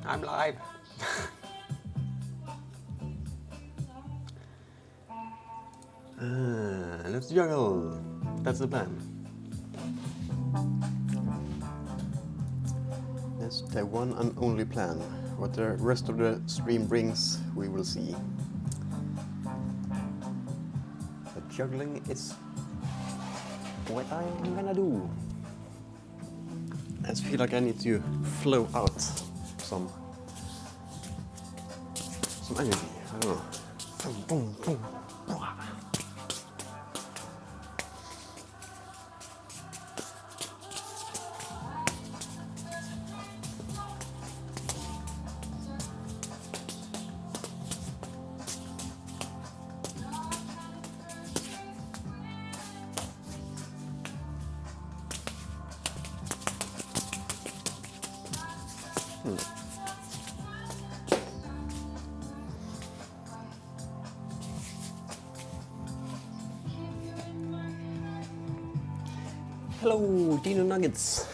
I'm live. Let's juggle. That's the plan. That's the one and only plan. What the rest of the stream brings, we will see. But juggling is what I'm gonna do. I just feel like I need to flow out some energy. I don't know. Boom, boom, boom. Hello, Dino Nuggets.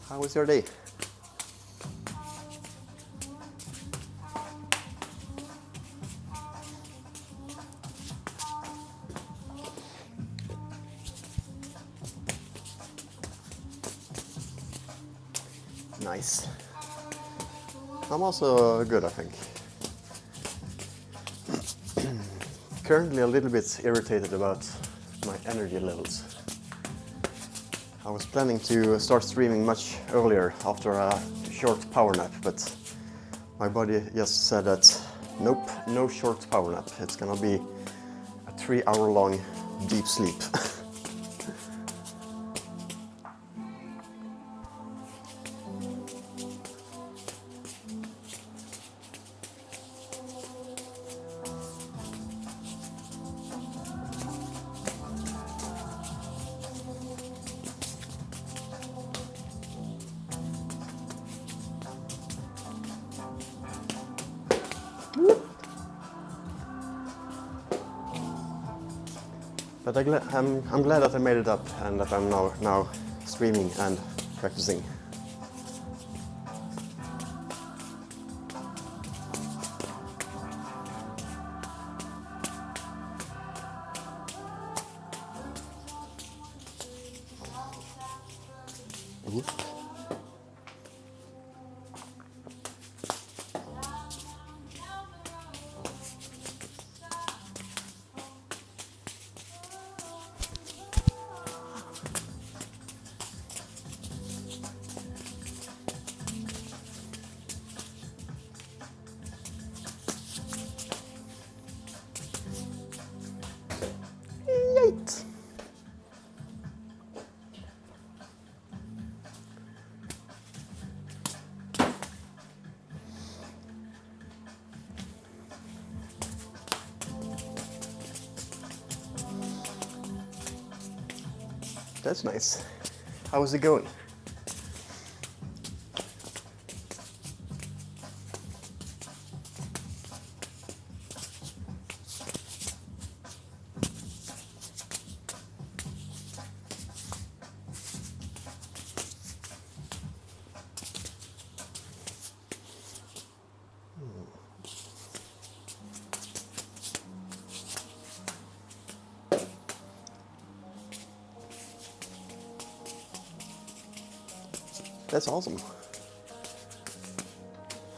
How was your day? Nice. I'm also good, I think. Currently a little bit irritated about my energy levels. I was planning to start streaming much earlier after a short power nap, but my body just said that nope, no short power nap. It's gonna be a 3-hour long deep sleep. But I'm glad that I made it up and that I'm now streaming and practicing. That's nice. How is it going? That's awesome.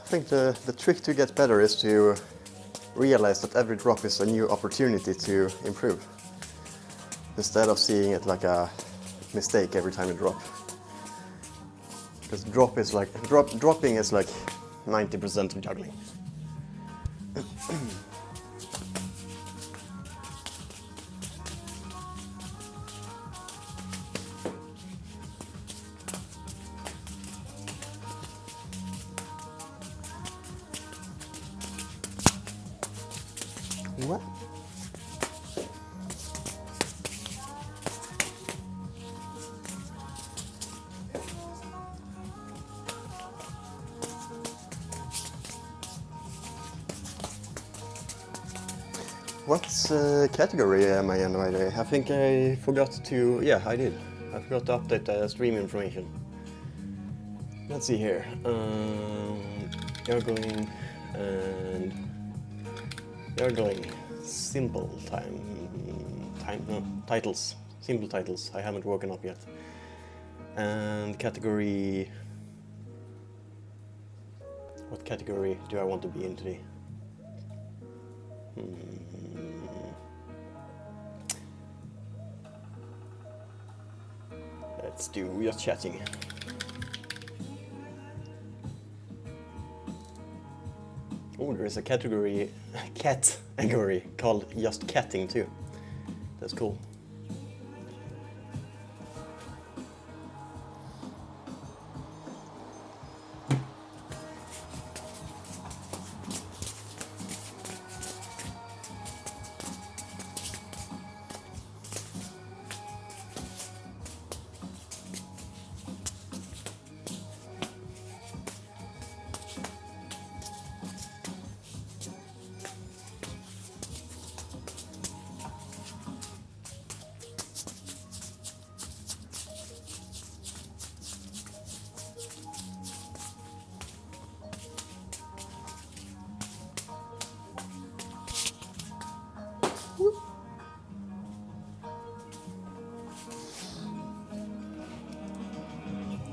I think the trick to get better is to realize that every drop is a new opportunity to improve, instead of seeing it like a mistake every time you drop. Because dropping is like 90% of juggling. What? What category am I in, by the way? I think I forgot to... Yeah, I did. I forgot to update the stream information. Let's see here. Juggling and juggling. Simple titles. Simple titles. I haven't woken up yet. And category. What category do I want to be in today? Let's do just chatting. Oh, there is a category called just catting too. That's cool.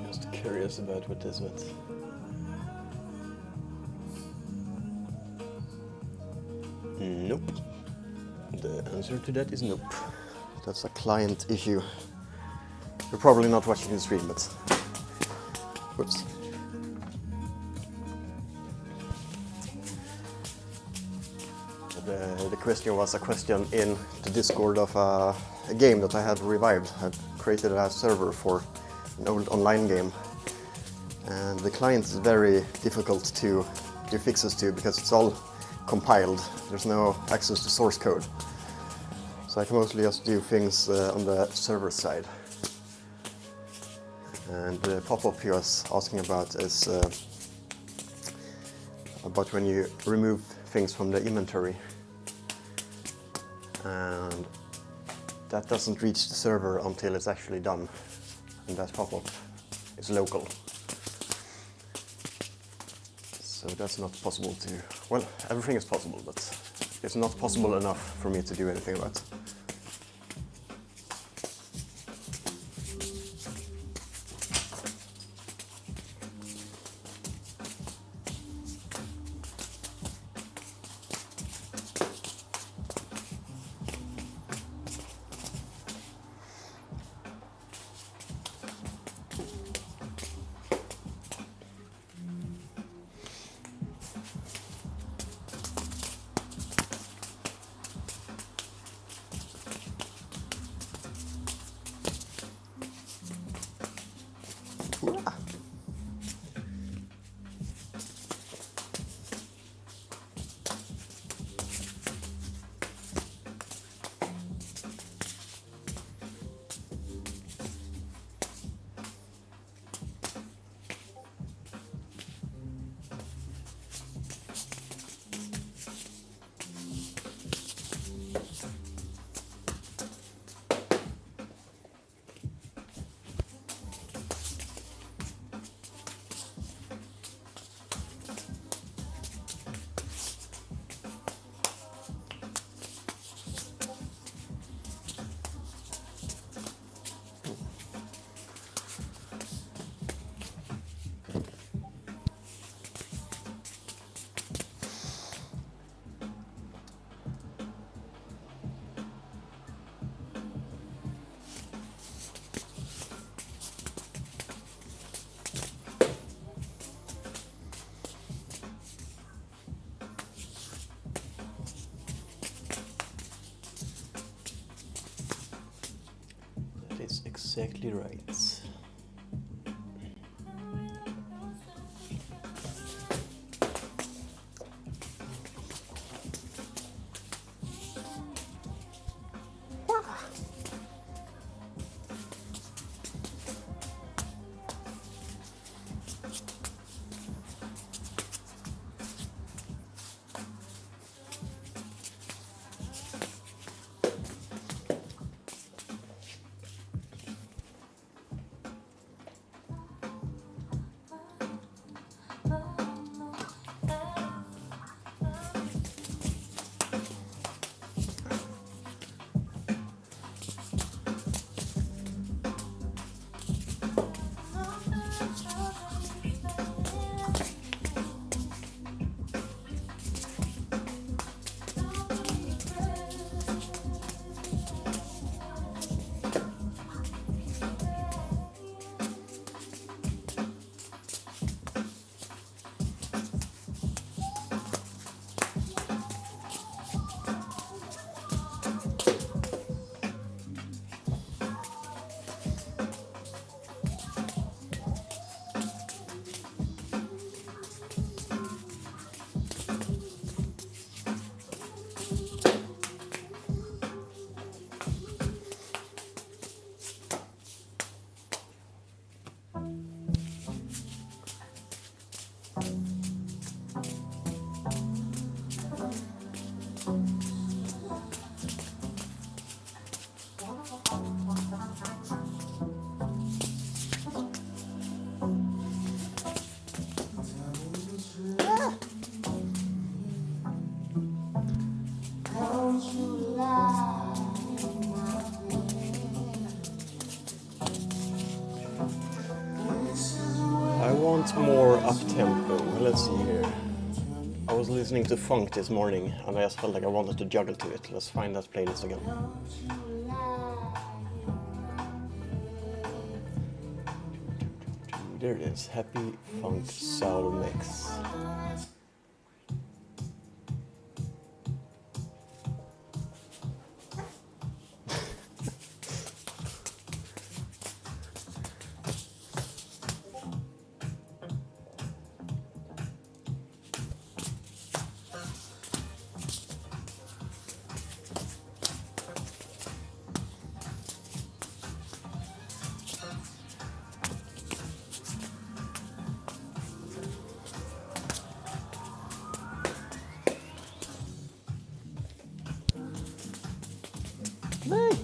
Just curious about what this was. Nope. The answer to that is nope. That's a client issue. You're probably not watching the stream, but whoops. The question was a question in the Discord of a game that I had revived. I created a server for an old online game, and the client is very difficult to do fixes to because it's all compiled. There's no access to source code, so I can mostly just do things on the server side. And the pop-up he was asking about is about when you remove things from the inventory, and that doesn't reach the server until it's actually done, and that pop-up is local. So that's not possible to, well, everything is possible, but it's not possible enough for me to do anything about it. Exactly right. want more up-tempo. Well, let's see here. I was listening to funk this morning and I just felt like I wanted to juggle to it. Let's find that playlist again. There it is, Happy Funk Soul Mix. Hey.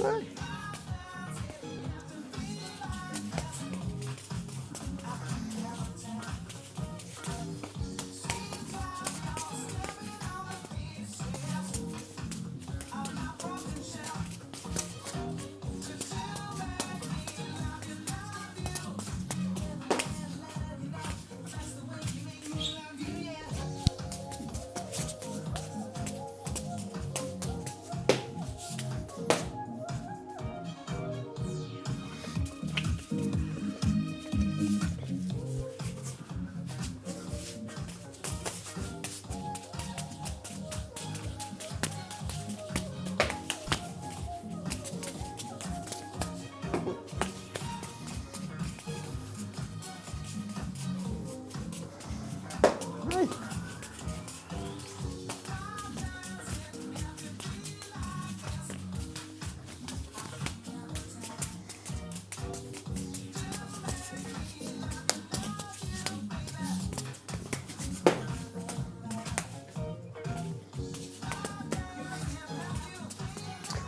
Hey.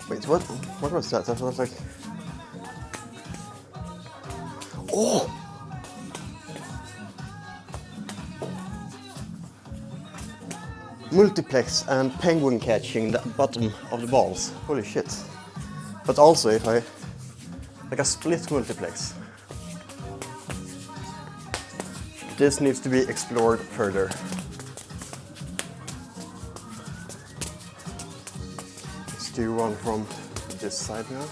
Wait, what was that? That was like... Oh! Multiplex and penguin catching the bottom of the balls. Holy shit. But also if I... like a split multiplex. This needs to be explored further. Let's do one from this side now.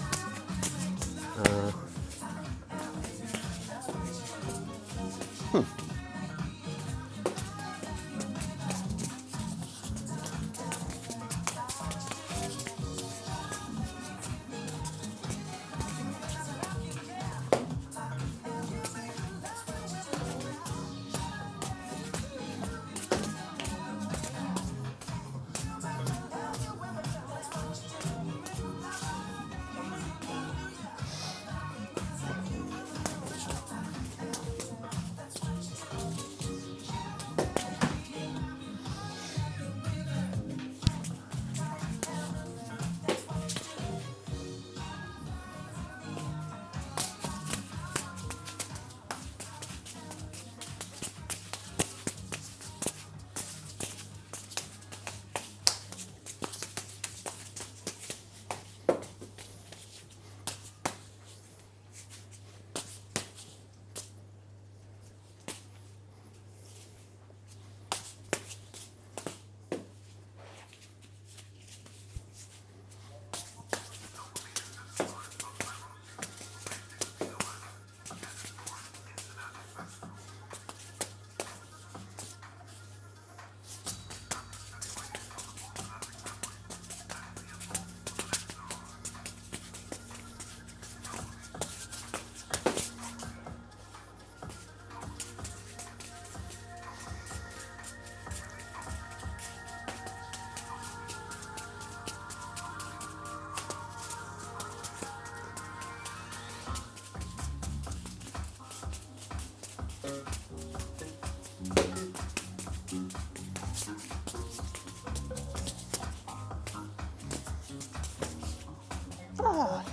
Ah.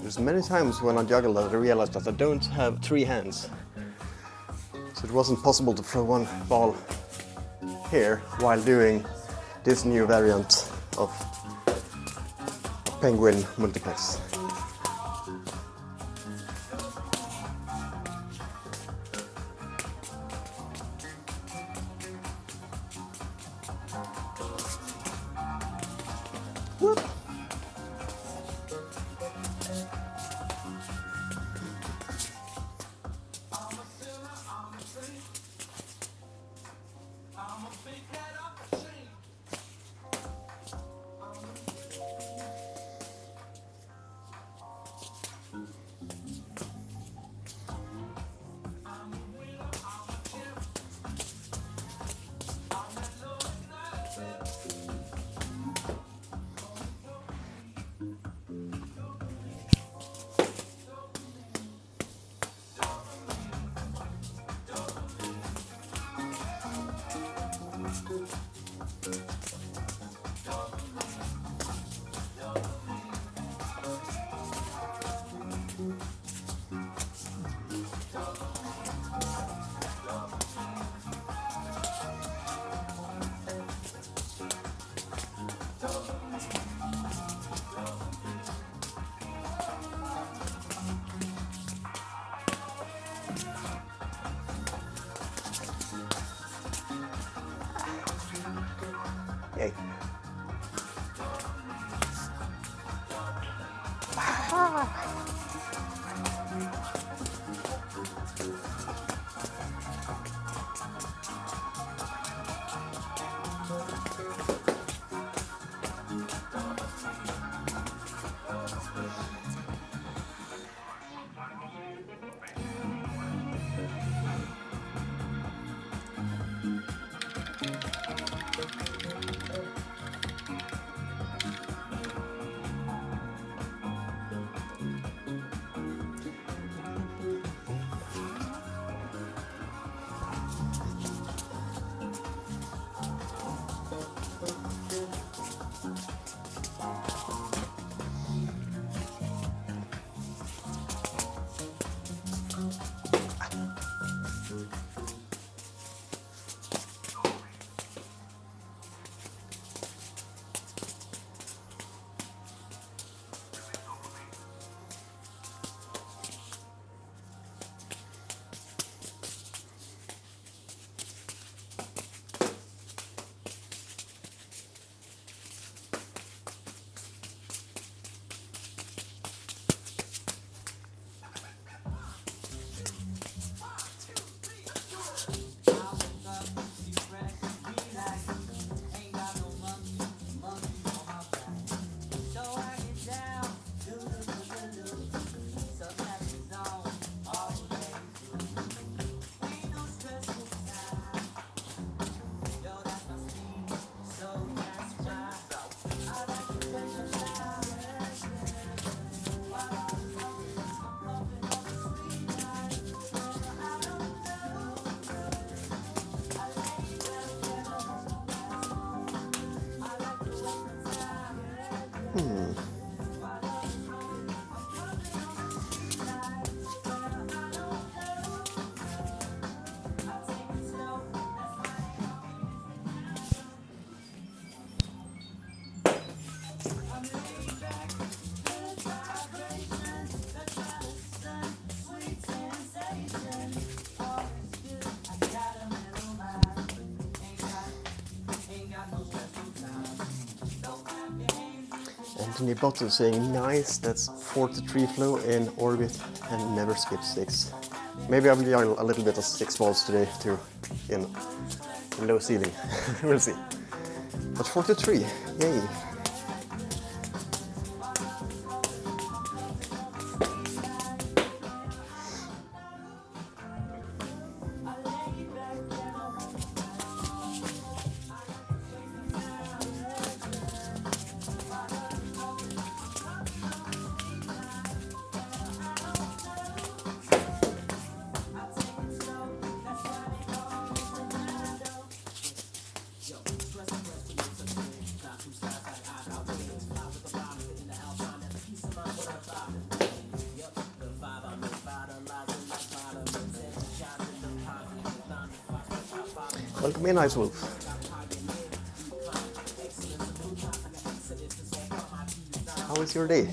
There's many times when I juggle that I realized that I don't have 3 hands. So it wasn't possible to throw one ball here while doing this new variant of penguin multiplex. Whoop. Yay. Anthony Bottom saying nice, that's 43 flow in orbit and never skip 6. Maybe I will join a little bit of 6 balls today too in low ceiling. We'll see. But 43, yay. Welcome in, Ice Wolf. How is your day?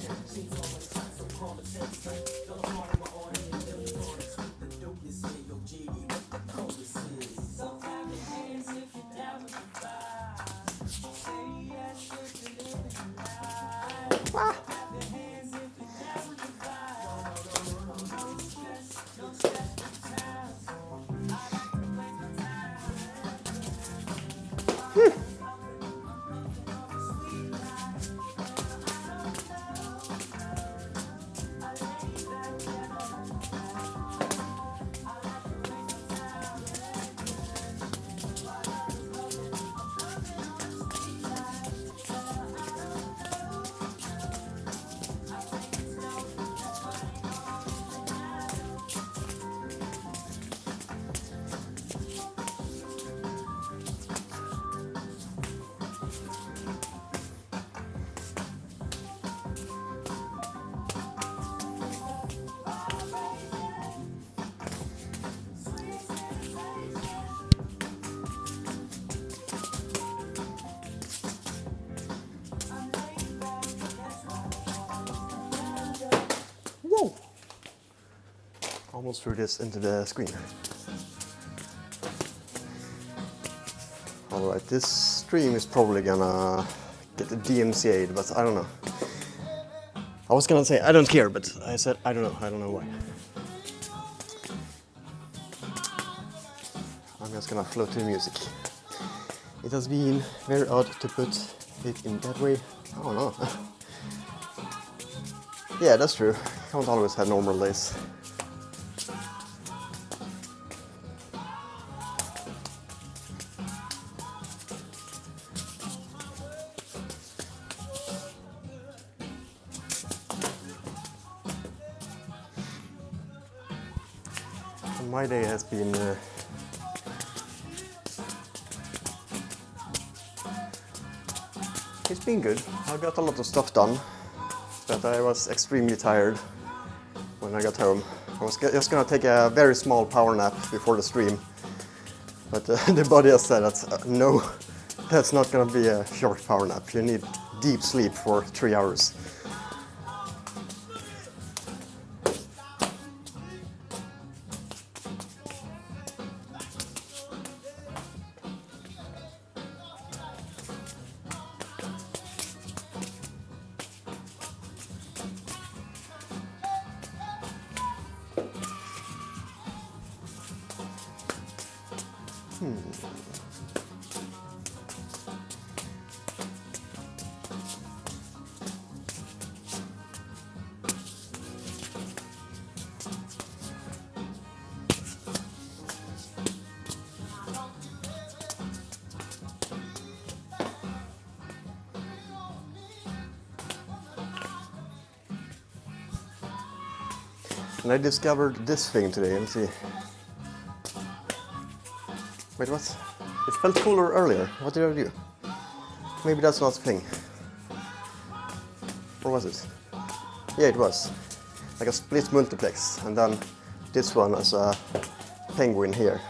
Whoa! Almost threw this into the screen. Alright, this stream is probably gonna get DMCA'd, but I don't know. I was gonna say I don't care, but I said I don't know why. I'm just gonna flow to the music. It has been very odd to put it in that way. I don't know. Yeah, that's true. I can't always have normal days. And my day has been it's been good. I got a lot of stuff done, but I was extremely tired when I got home. I was just gonna take a very small power nap before the stream, but the body has said that no, that's not gonna be a short power nap. You need deep sleep for 3 hours. And I discovered this thing today. Let's see. Wait, what? It felt cooler earlier. What did I do? Maybe that's not the thing. Or was it? Yeah, it was. Like a split multiplex. And then this one as a penguin here.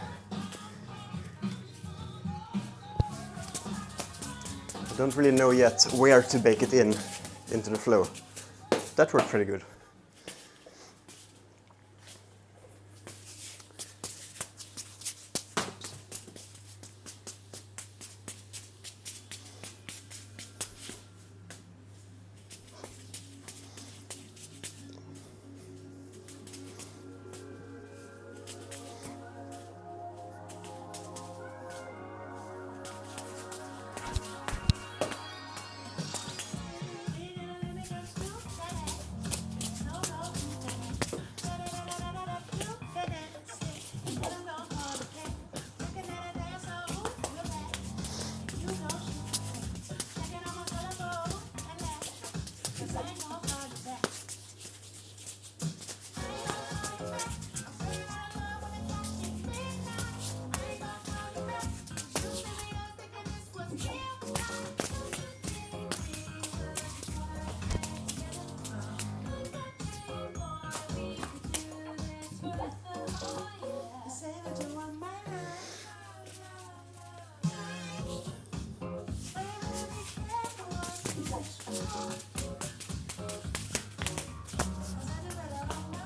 I don't really know yet where to bake it into the flow. That worked pretty good.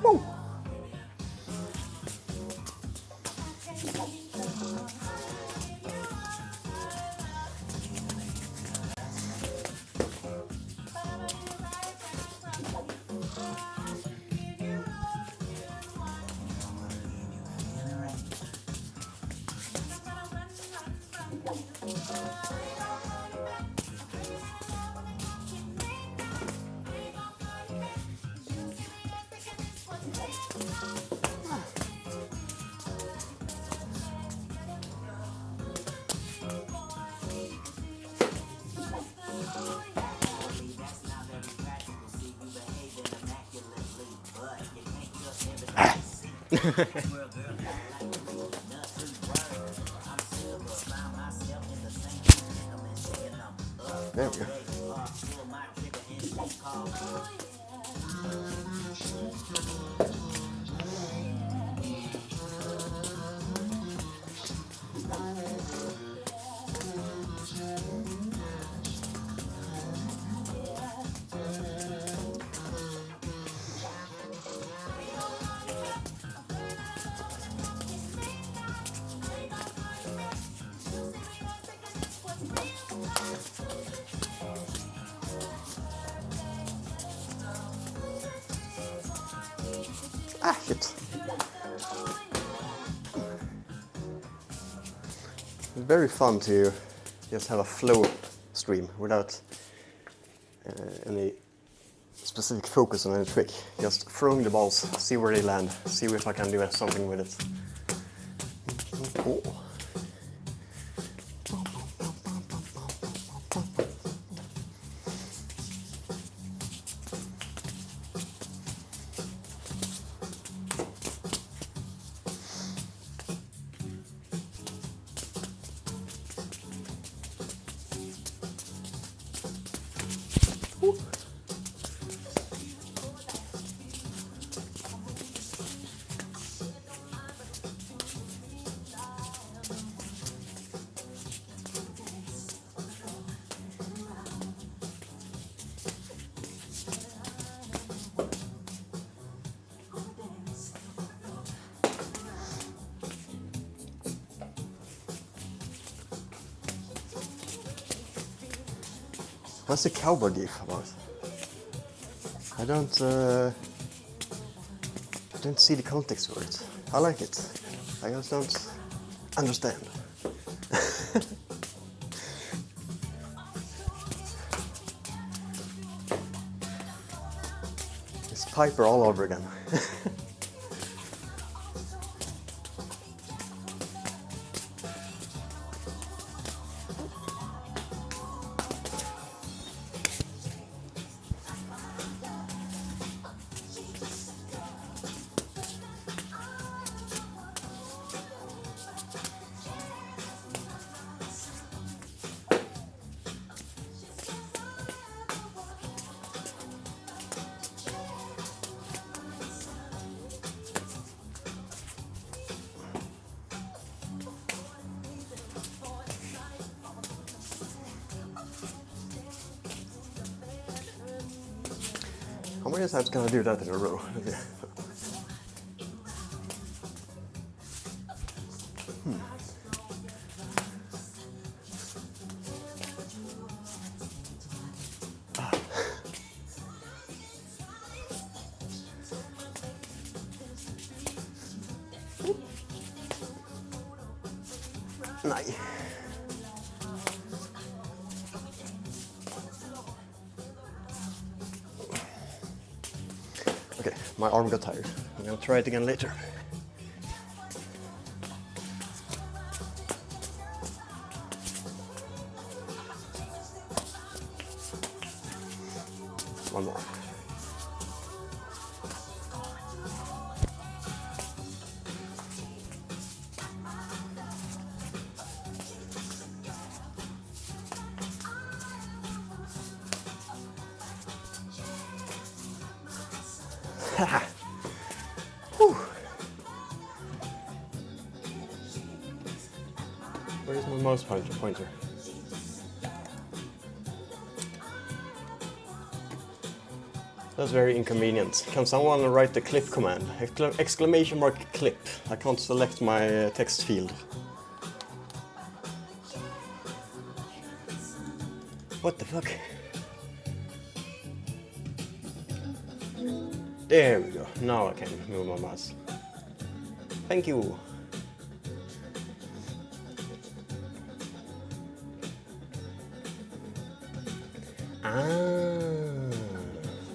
Woo. There we go. Ah, shit. It's very fun to just have a flow stream without any specific focus on any trick. Just throwing the balls, see where they land, see if I can do something with it. Oh. What's the cowboy gif about? I don't see the context for it. I like it. I just don't understand. It's Piper all over again. How many times can I do that in a row? Okay. Nej. Okay, my arm got tired. I'm gonna try it again later. One more. Where's my mouse pointer? That's very inconvenient. Can someone write the clip command? Exclamation mark clip. I can't select my text field. What the fuck? There we go. Now I can move my mouse. Thank you.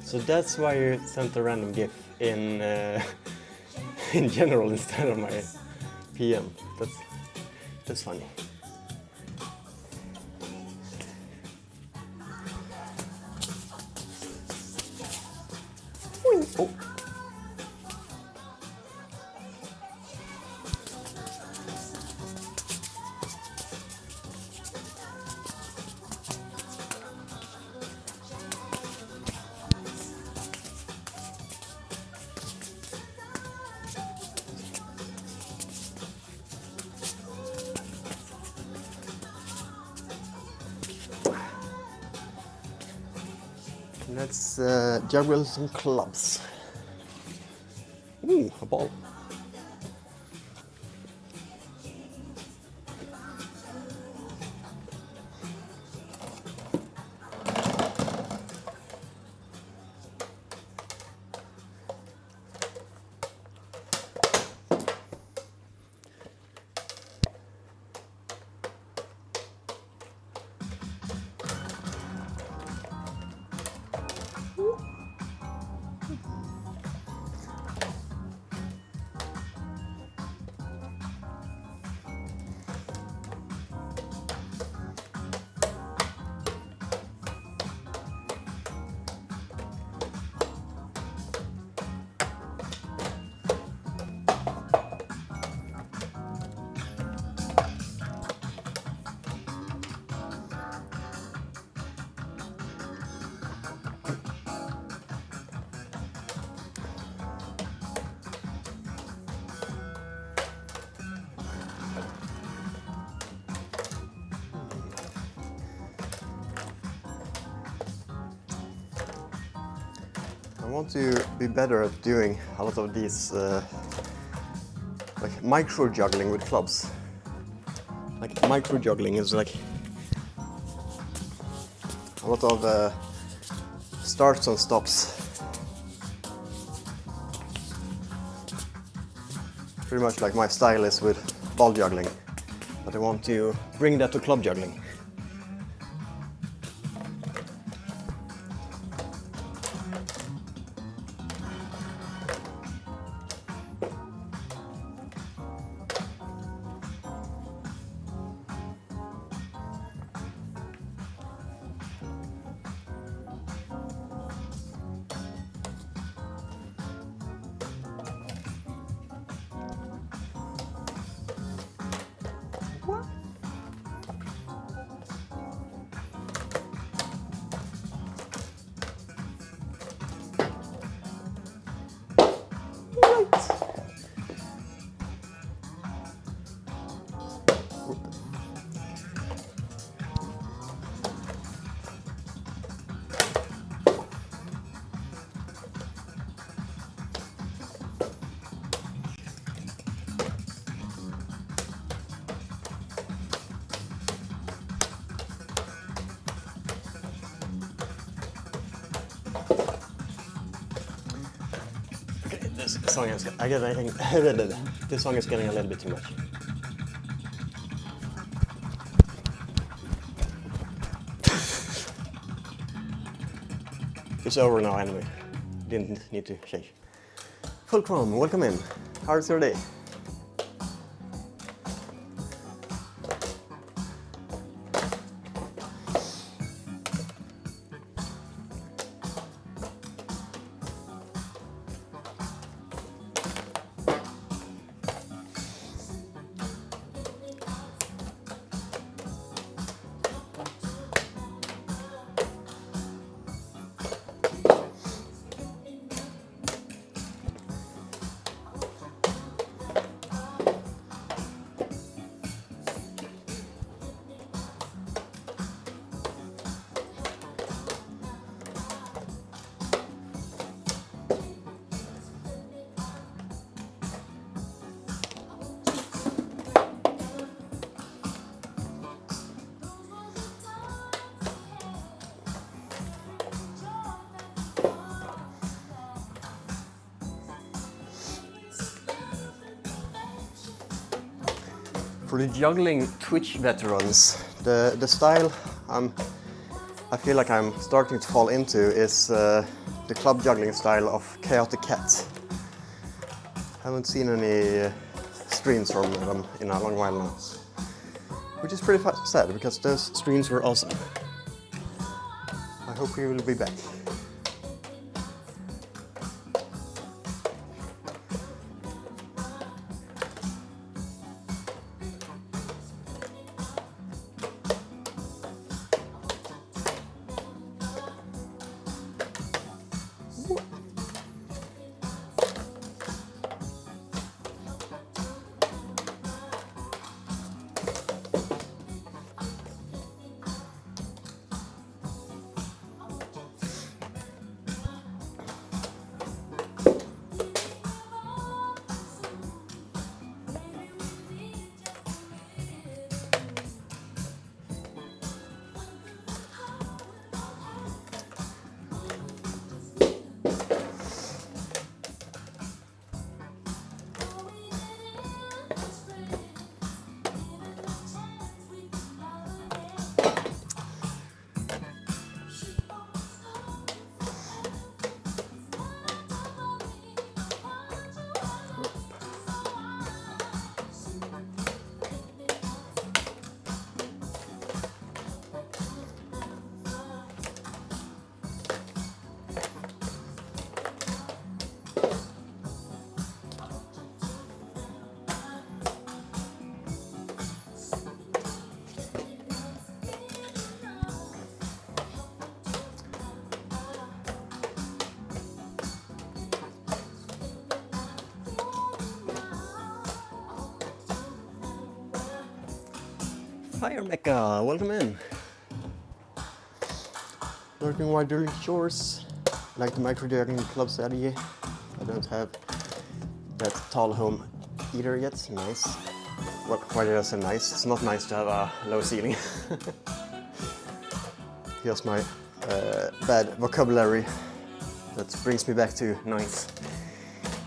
So that's why you sent a random GIF in in general instead of my PM. That's funny. Oh. Let's juggle some clubs. Ooh, a ball. I want to be better at doing a lot of these like micro juggling with clubs. Like micro juggling is like a lot of starts and stops. Pretty much like my style is with ball juggling, but I want to bring that to club juggling. This song is this song is getting a little bit too much. It's over now anyway. Didn't need to change. Full Chrome, welcome in. How's your day? For the juggling Twitch veterans, the style I feel like I'm starting to fall into is the club juggling style of Chaotic Cat. Haven't seen any streams from them in a long while now, which is pretty sad because those streams were awesome. I hope we will be back. Fire Mecha, welcome in. Lurking while doing chores, like the micro juggling club strategy. I don't have that tall home either yet. Nice. Well, why did I say nice? It's not nice to have a low ceiling. Here's my bad vocabulary that brings me back to nice.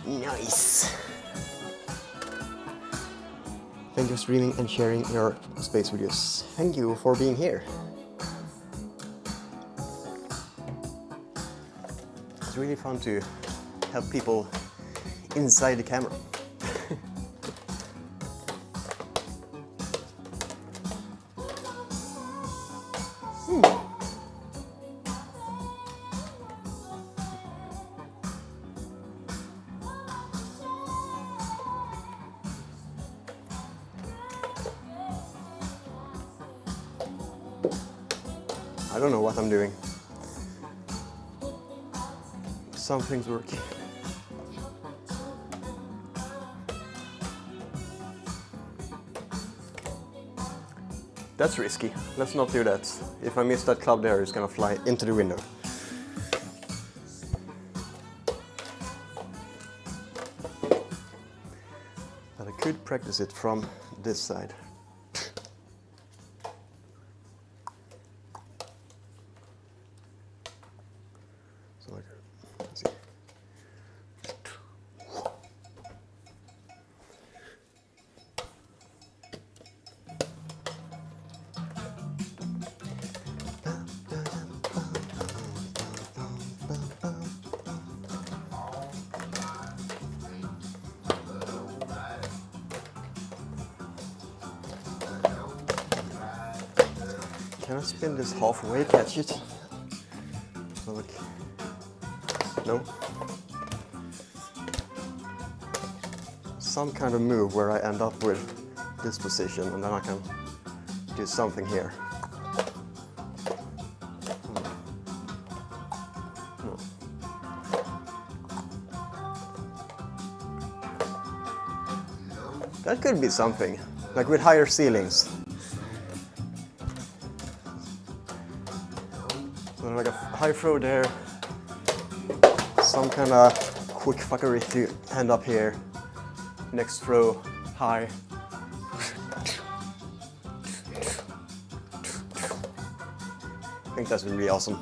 Nice. Thank you for streaming and sharing your space videos. Thank you for being here. It's really fun to help people inside the camera. I don't know what I'm doing. Some things work. That's risky. Let's not do that. If I miss that club there, it's gonna fly into the window. But I could practice it from this side. Let's see. Can I spin this halfway, catch it? So look. No. Some kind of move where I end up with this position and then I can do something here. No. That could be something, like with higher ceilings. So like a high throw there. Some kind of quick fuckery to end up here. Next throw, high. I think that's really awesome.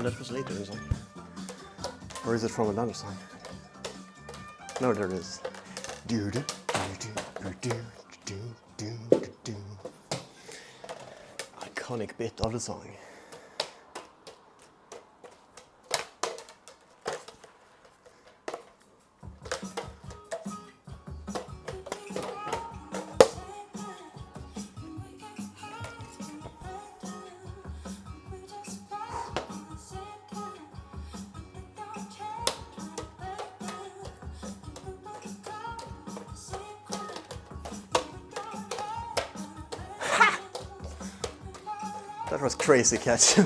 that was later in the song. Or is it from another song? No, there it is. Do do do do do do do do do. Iconic bit of the song. That was crazy catch.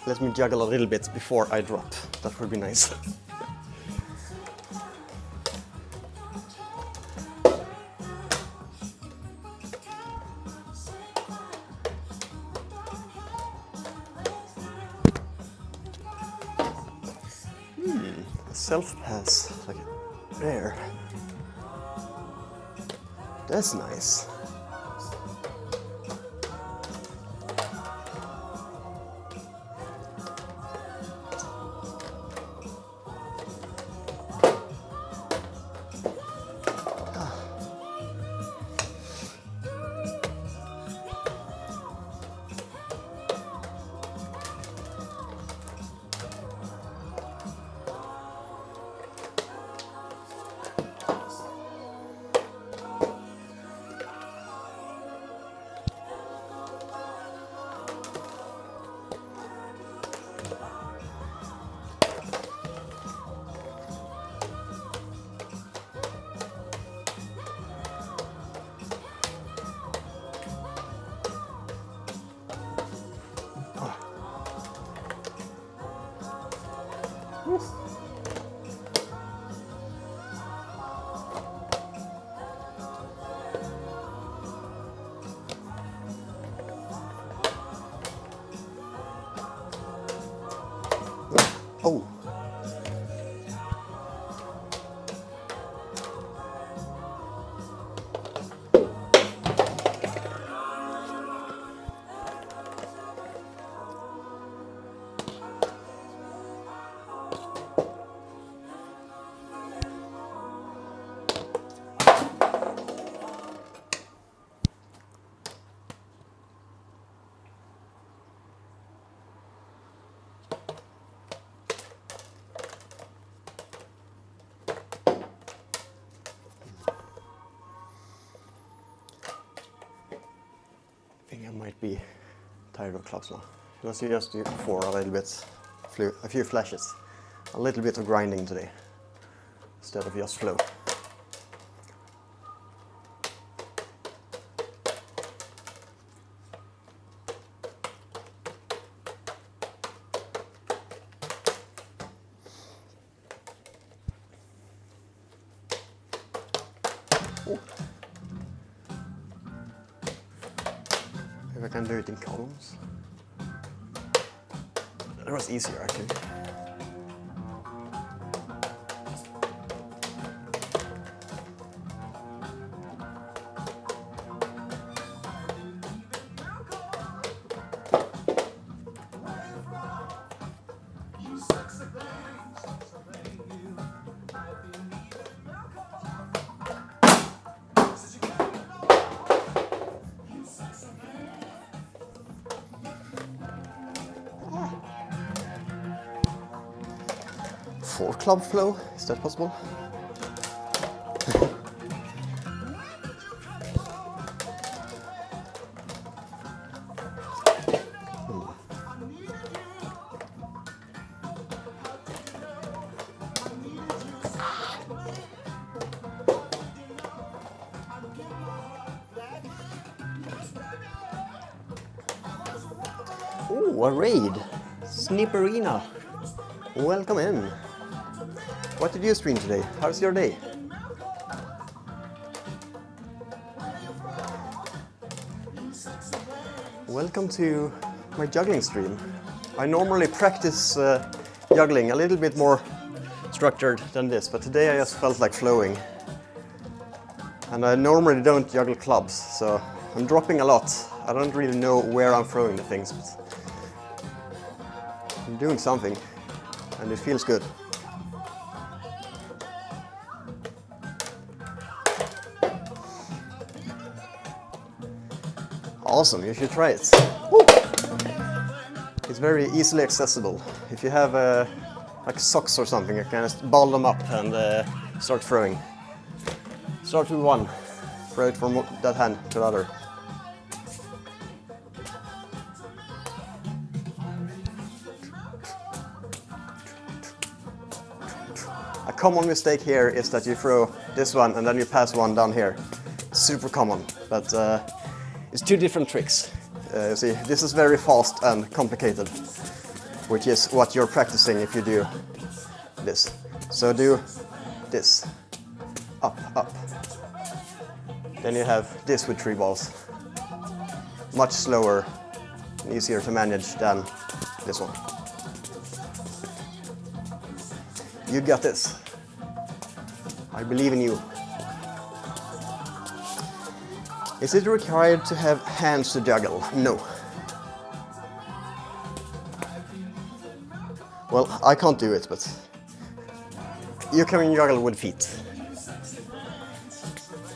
Let me juggle a little bit before I drop. That would be nice. A self-pass, like there. That's nice. Oh. I think I might be tired of clubs now. Let's just do four a little bit, a few flashes, a little bit of grinding today, instead of just flow. Oh. If I can do it in columns. That was easier actually. Four club flow, is that possible? Oh, a raid! Snipperina! Welcome in! What did you stream today? How's your day? Welcome to my juggling stream. I normally practice juggling a little bit more structured than this, but today I just felt like flowing. And I normally don't juggle clubs, so I'm dropping a lot. I don't really know where I'm throwing the things, but I'm doing something, and it feels good. Awesome, you should try it. Woo! It's very easily accessible. If you have like socks or something, you can just ball them up and start throwing. Start with one, throw it from that hand to the other. A common mistake here is that you throw this one and then you pass one down here. Super common, but it's two different tricks. See, this is very fast and complicated, which is what you're practicing if you do this. So do this, up, up. Then you have this with 3 balls. Much slower and easier to manage than this one. You got this. I believe in you. Is it required to have hands to juggle? No. Well, I can't do it, but you can juggle with feet.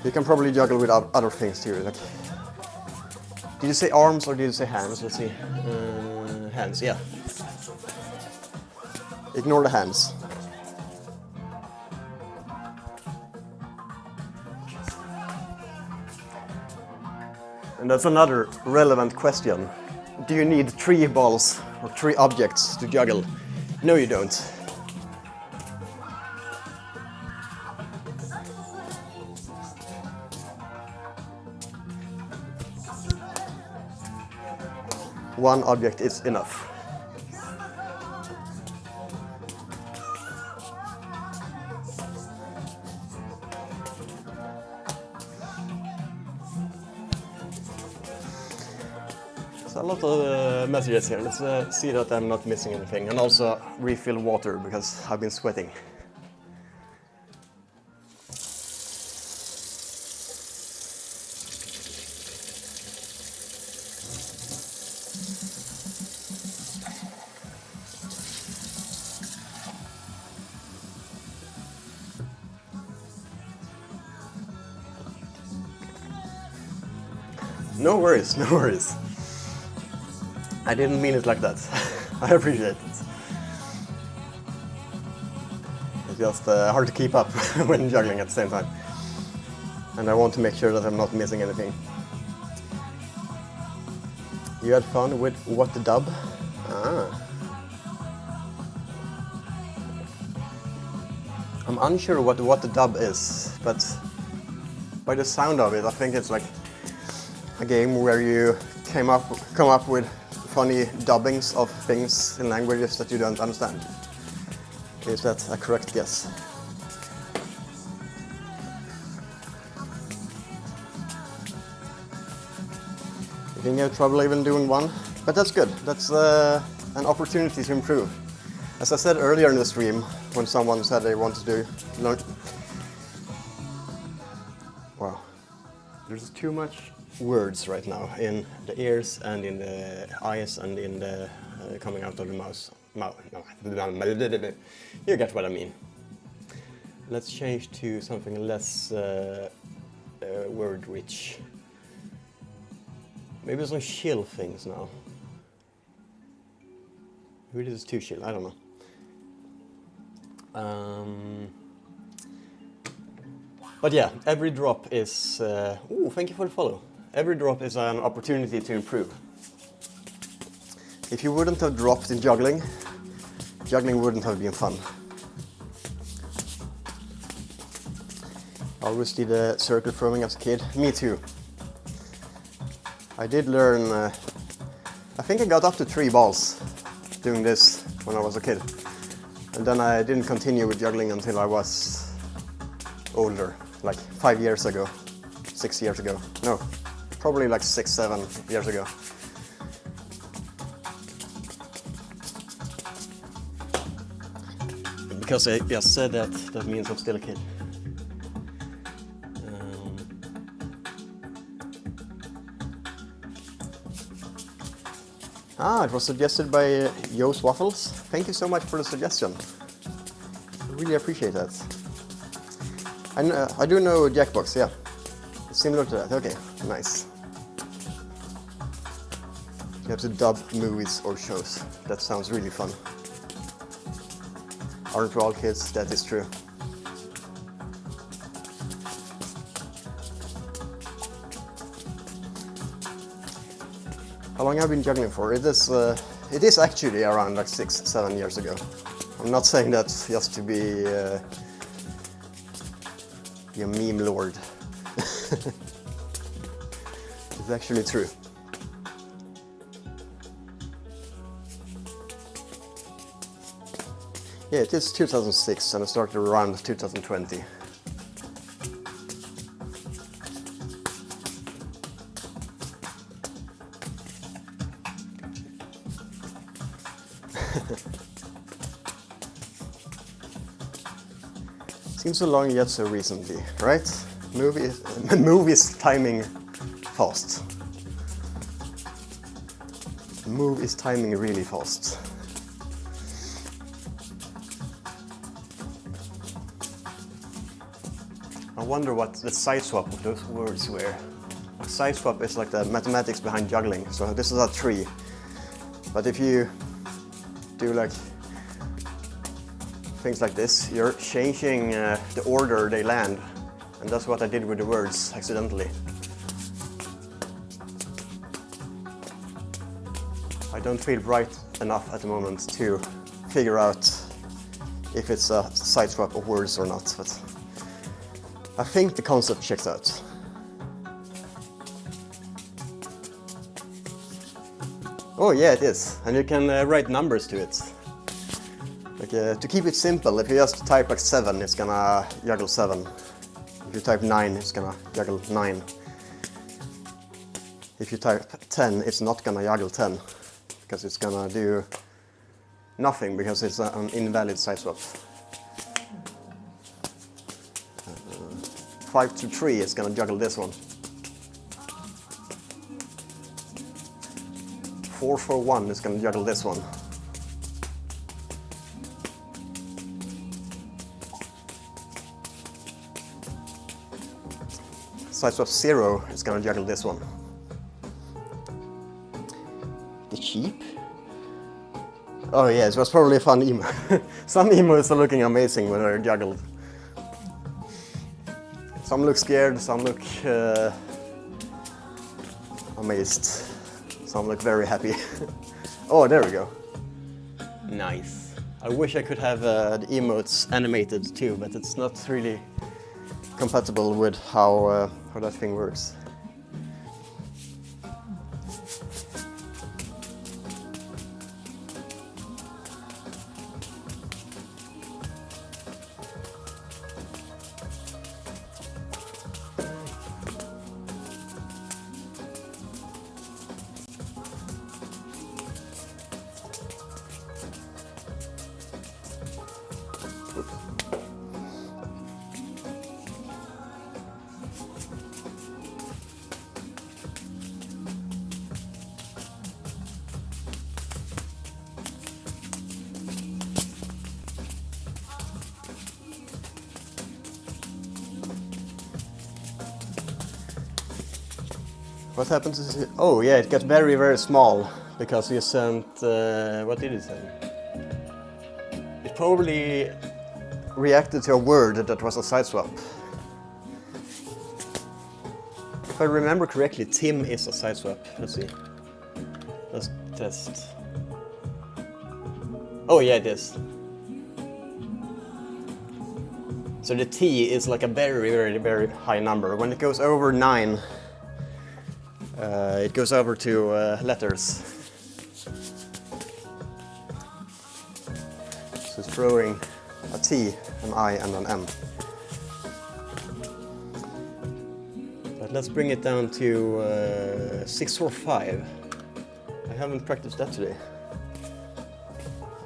You can probably juggle with other things too. Like, did you say arms or did you say hands? Let's see. Hands, yeah. Ignore the hands. And that's another relevant question. Do you need 3 balls or 3 objects to juggle? No, you don't. One object is enough. A lot of messages here. Let's see that I'm not missing anything, and also refill water because I've been sweating. No worries, no worries. I didn't mean it like that. I appreciate it. It's just hard to keep up when juggling at the same time. And I want to make sure that I'm not missing anything. You had fun with what the dub? Ah. I'm unsure what the dub is, but by the sound of it, I think it's like a game where you come up with funny dubbings of things in languages that you don't understand. Is that a correct guess? You think you have trouble even doing one? But that's good. That's an opportunity to improve. As I said earlier in the stream, when someone said they wanted to learn... Wow. There's too much words right now in the ears and in the eyes and in the coming out of the mouth. No, you get what I mean. Let's change to something less word rich. Maybe some chill things now. Maybe this is too chill, I don't know. But yeah, every drop is... ooh, thank you for the follow. Every drop is an opportunity to improve. If you wouldn't have dropped in juggling, juggling wouldn't have been fun. I always did circle throwing as a kid. Me too. I did learn, I think I got up to 3 balls doing this when I was a kid. And then I didn't continue with juggling until I was older, like 5 years ago, 6 years ago. No, probably like 6, 7 years ago. Because I just said that, that means I'm still a kid. It was suggested by Joe's Waffles. Thank you so much for the suggestion. I really appreciate that. I do know Jackbox, yeah. It's similar to that, okay, nice. You have to dub movies or shows. That sounds really fun. Aren't we all kids? That is true. How long have I been juggling for? It is actually around like 6, 7 years ago. I'm not saying that just to be a meme lord. It's actually true. Yeah, it is 2006 and I started around 2020. Seems so long yet so recently, right? Movies timing fast. Move is timing really fast. I wonder what the side swap of those words were. A side swap is like the mathematics behind juggling, so this is a 3. But if you do like things like this, you're changing the order they land, and that's what I did with the words accidentally. I don't feel bright enough at the moment to figure out if it's a side swap of words or not, but I think the concept checks out. Oh yeah, it is, and you can write numbers to it. Like, to keep it simple, if you just type like 7, it's gonna juggle 7. If you type 9, it's gonna juggle 9. If you type 10, it's not gonna juggle 10, because it's gonna do nothing, because it's an invalid side swap. 5 to 3, it's gonna juggle this one. 4 for 1, it's gonna juggle this one. Side swap 0 is gonna juggle this one. The sheep? Oh yeah, it was probably a fun emo. Some emos are looking amazing when they're juggled. Some look scared, some look amazed. Some look very happy. Oh, there we go. Nice. I wish I could have the emotes animated too, but it's not really compatible with how that thing works. What happens is, oh yeah, it got very, very small because you sent, what did it say? It probably reacted to a word that was a side swap. If I remember correctly, Tim is a side swap. Let's see. Let's test. Oh yeah, it is. So the T is like a very, very, very high number. When it goes over 9, it goes over to letters. So it's throwing a T, an I and an M. But let's bring it down to 645. I haven't practiced that today.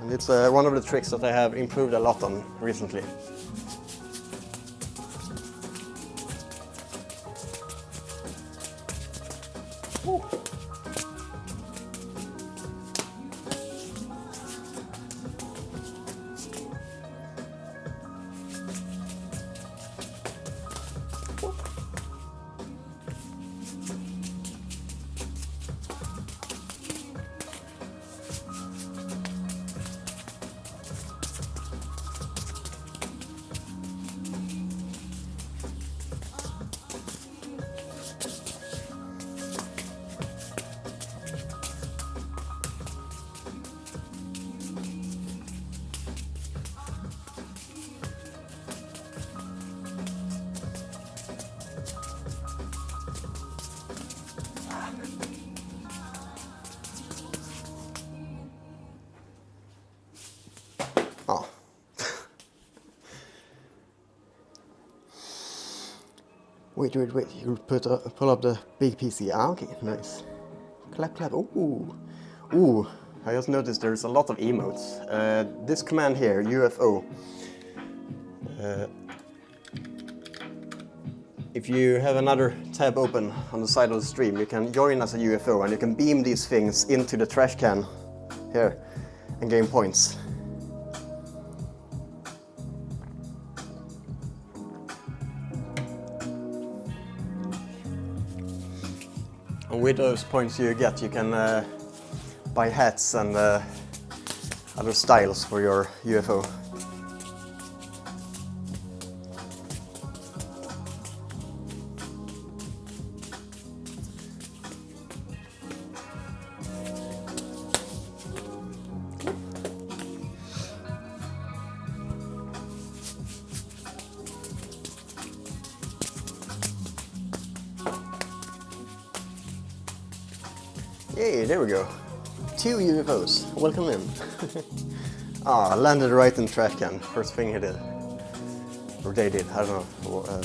And it's one of the tricks that I have improved a lot on recently. Woo. Oh. Wait. You pull up the big PC. Ah, okay, nice. Clap. Ooh. I just noticed there's a lot of emotes. This command here, UFO. If you have another tab open on the side of the stream, you can join as a UFO and you can beam these things into the trash can here and gain points. And with those points you get, you can buy hats and other styles for your UFO. Yay, there we go. 2 UFOs. Welcome in. Ah, landed right in trash can. First thing he did. Or they did, I don't know.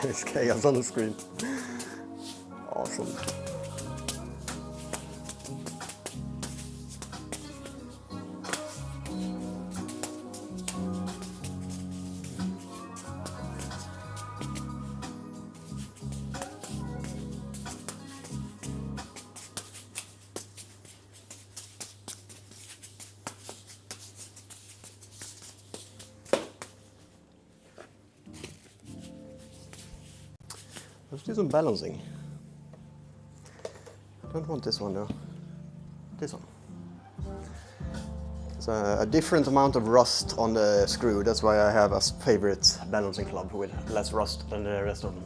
It's chaos on the screen. Awesome. Let's do some balancing. I don't want this one though. This one. There's a different amount of rust on the screw. That's why I have a favorite balancing club with less rust than the rest of them.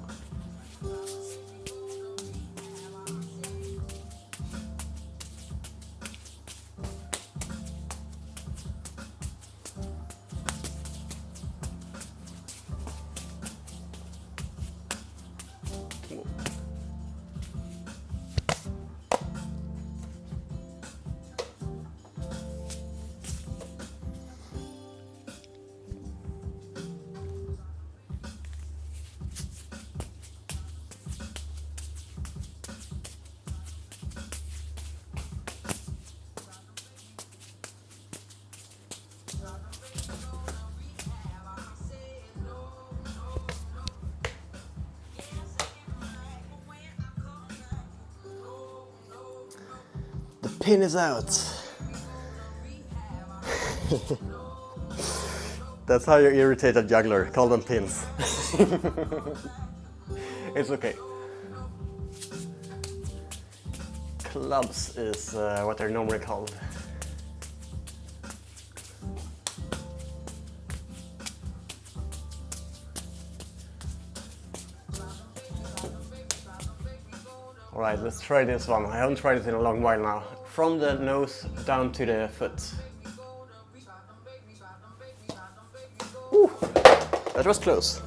Pin is out. That's how you irritate a juggler. Call them pins. It's okay. Clubs is what they're normally called. Alright, let's try this one. I haven't tried it in a long while now. From the nose down to the foot. Ooh, that was close.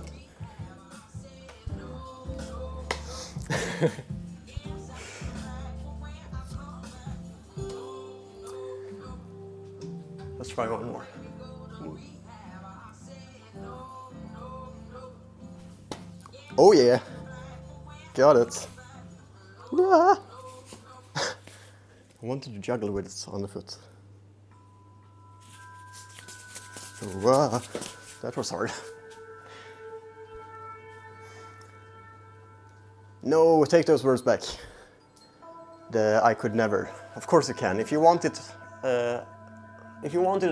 Let's try one more. Oh yeah, got it. Ah. I wanted to juggle with it on the foot. Ah. That was hard. No, take those words back. I could never. Of course you can. If you want it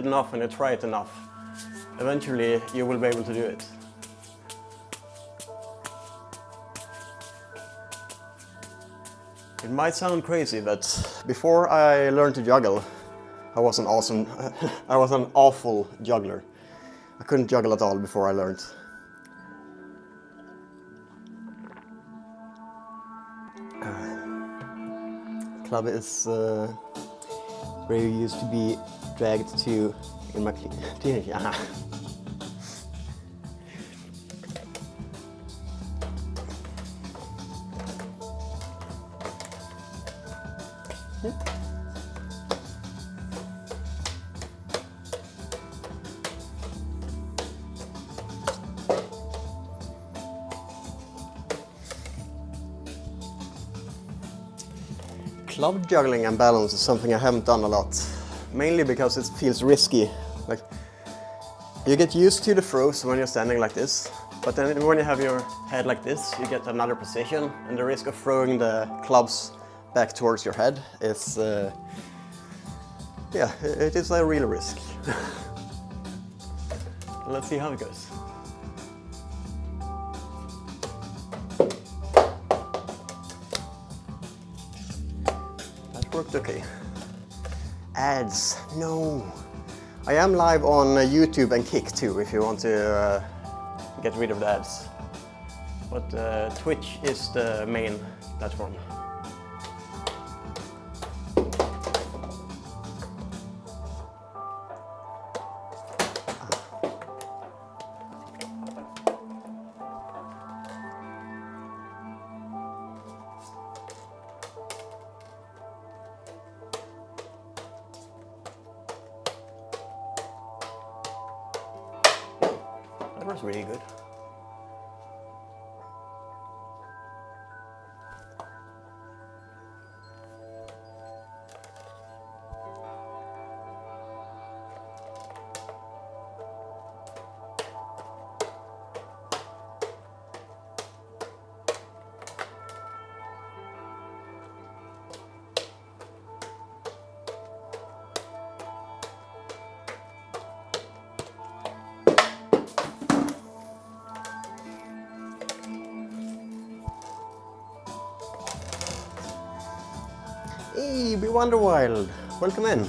enough and you try it enough, eventually you will be able to do it. It might sound crazy, but before I learned to juggle, I was an awful juggler. I couldn't juggle at all before I learned. Club is where you used to be dragged to in my teenage. Club juggling and balance is something I haven't done a lot, mainly because it feels risky. Like, you get used to the throws when you're standing like this, but then when you have your head like this, you get another position, and the risk of throwing the clubs back towards your head is, yeah, it is a real risk. Let's see how it goes. Worked okay. Ads, no. I am live on YouTube and Kick too, if you want to get rid of the ads. But Twitch is the main platform. That was really good. Hey, Be Wonderwild, welcome in.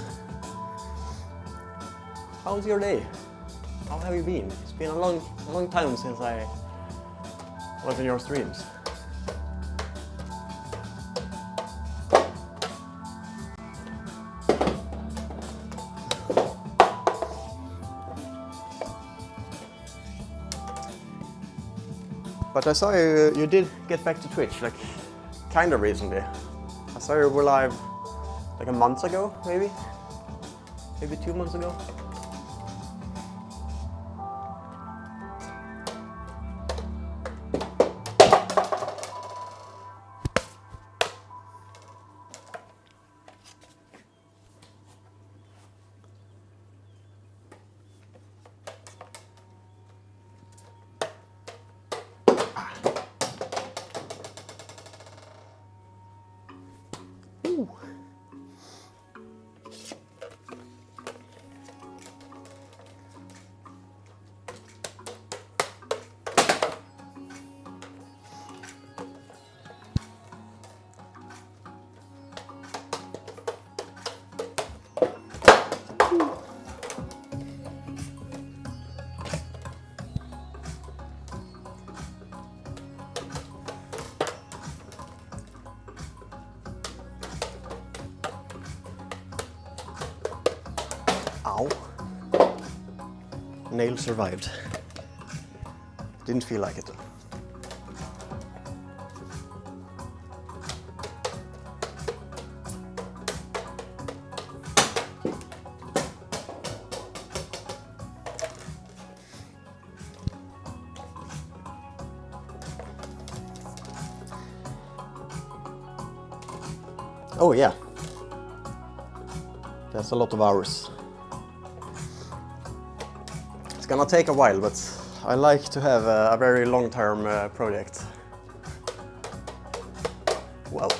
How's your day? How have you been? It's been a long time since I was in your streams. But I saw you did get back to Twitch, like, kind of recently. I saw you were live like a month ago, maybe 2 months ago. Ooh. Ow. Nail survived. Didn't feel like it though. Oh yeah, that's a lot of hours. It's gonna take a while, but I like to have a very long-term project. Well,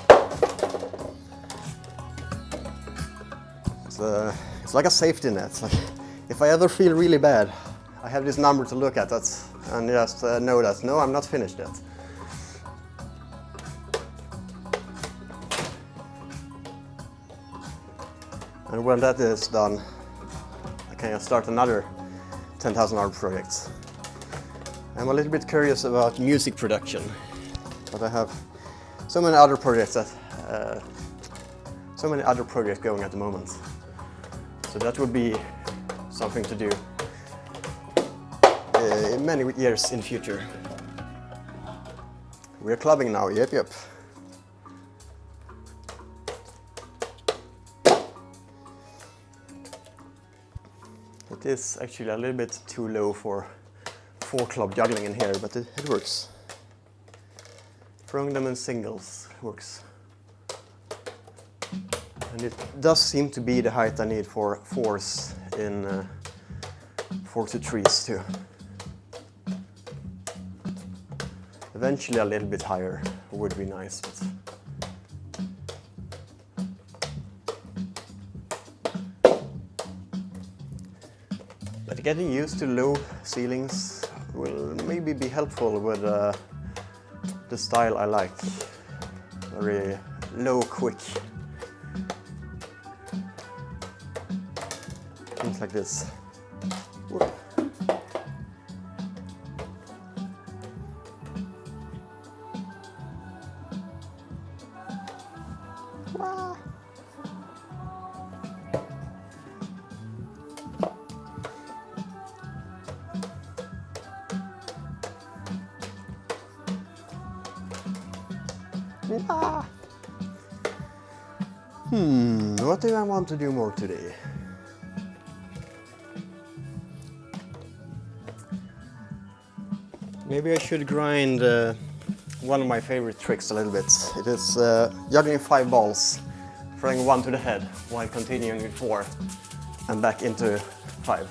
it's like a safety net. It's like if I ever feel really bad, I have this number to look at that and just know that no, I'm not finished yet. And when that is done, I can start another 10,000 hour project. I'm a little bit curious about music production, but I have so many other projects going at the moment. So that would be something to do in many years in future. We're clubbing now, yep. It is actually a little bit too low for 4-club juggling in here, but it works. Throwing them in singles works. And it does seem to be the height I need for 4s in 4 to 3s too. Eventually a little bit higher would be nice, but getting used to low ceilings will maybe be helpful with the style I like. Very low, quick. Things like this. Whoa. Wow. Ah. What do I want to do more today? Maybe I should grind one of my favorite tricks a little bit. It is juggling 5 balls, throwing 1 to the head while continuing with 4 and back into 5.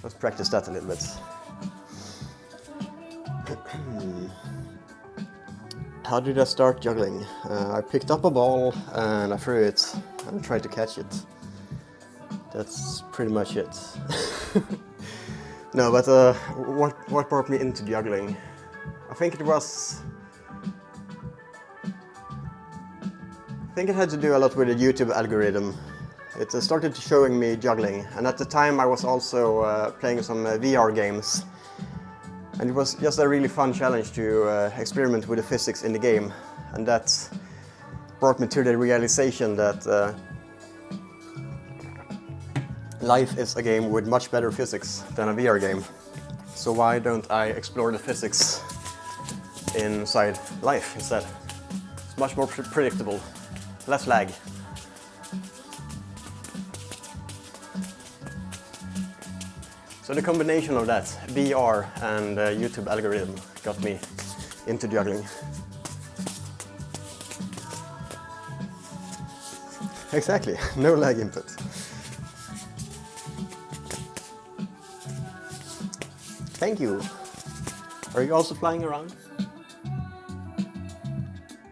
Let's practice that a little bit. How did I start juggling? I picked up a ball and I threw it and tried to catch it. That's pretty much it. No, but what brought me into juggling? I think it had to do a lot with the YouTube algorithm. It started showing me juggling, and at the time I was also playing some VR games. And it was just a really fun challenge to experiment with the physics in the game. And that brought me to the realization that life is a game with much better physics than a VR game. So why don't I explore the physics inside life instead? It's much more predictable, less lag. So the combination of that, VR and YouTube algorithm, got me into juggling. Exactly, no lag input. Thank you. Are you also flying around?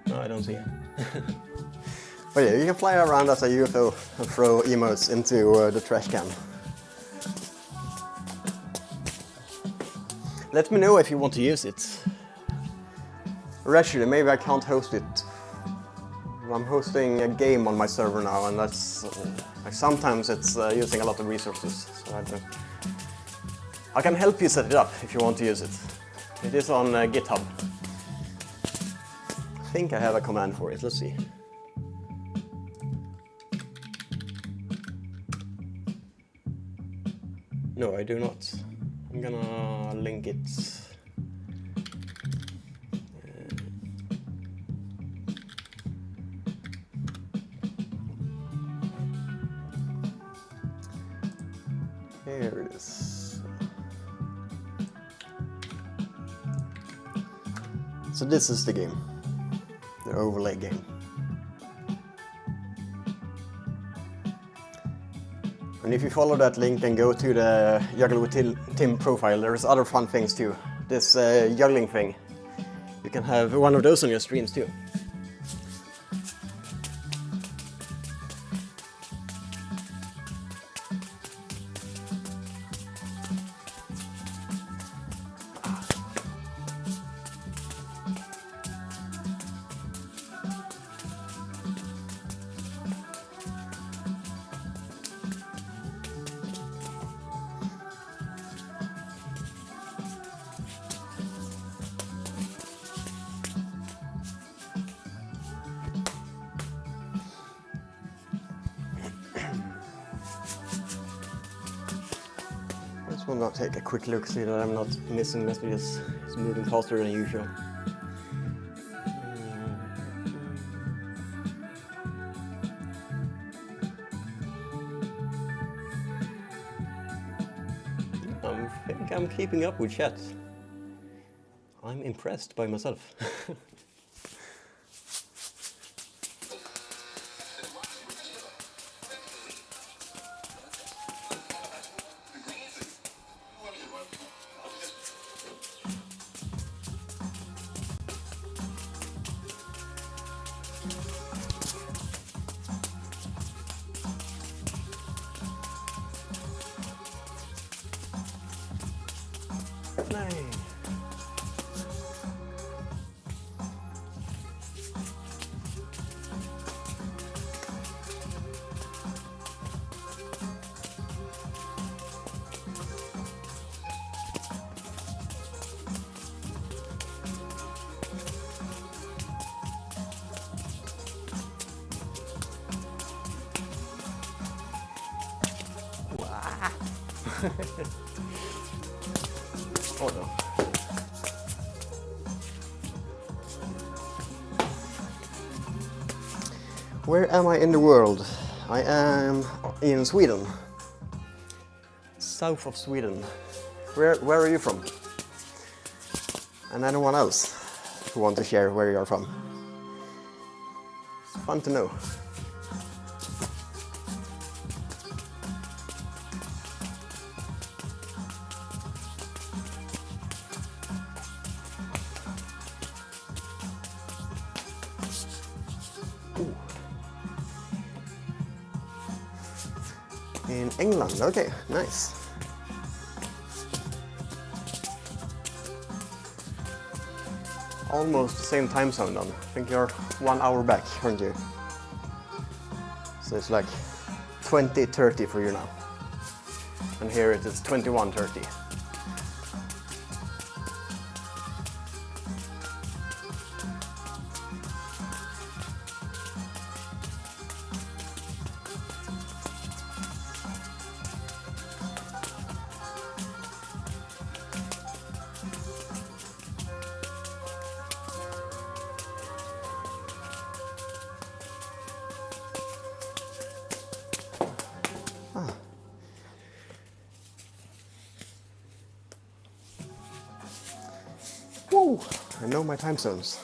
No, I don't see it. But yeah, you can fly around as a UFO and throw emotes into the trash can. Let me know if you want to use it. Or actually, maybe I can't host it. I'm hosting a game on my server now, and that's like sometimes it's using a lot of resources. So I can help you set it up if you want to use it. It is on GitHub. I think I have a command for it. Let's see. No, I do not. I'm gonna link it. Here it is. So this is the game, the overlay game. And if you follow that link and go to the Juggling with Tim profile, there's other fun things too. This juggling thing, you can have one of those on your streams too. We'll not take a quick look, see that I'm not missing messages. It's moving faster than usual. I think I'm keeping up with chat. I'm impressed by myself. Oh no. Where am I in the world? I am in Sweden. South of Sweden. Where are you from? And anyone else who want to share where you are from? It's fun to know. In England, okay, nice. Almost the same time zone then. I think you're 1 hour back, aren't you? So it's like 20:30 for you now. And here it is 21:30. Woo! I know my time zones.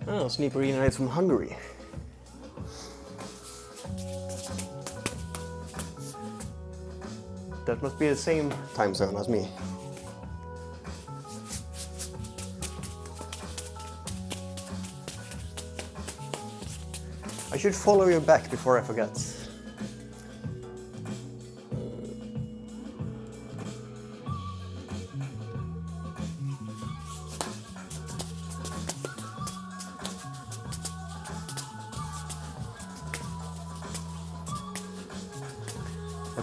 Oh, Sniper United from Hungary. That must be the same time zone as me. I should follow you back before I forget.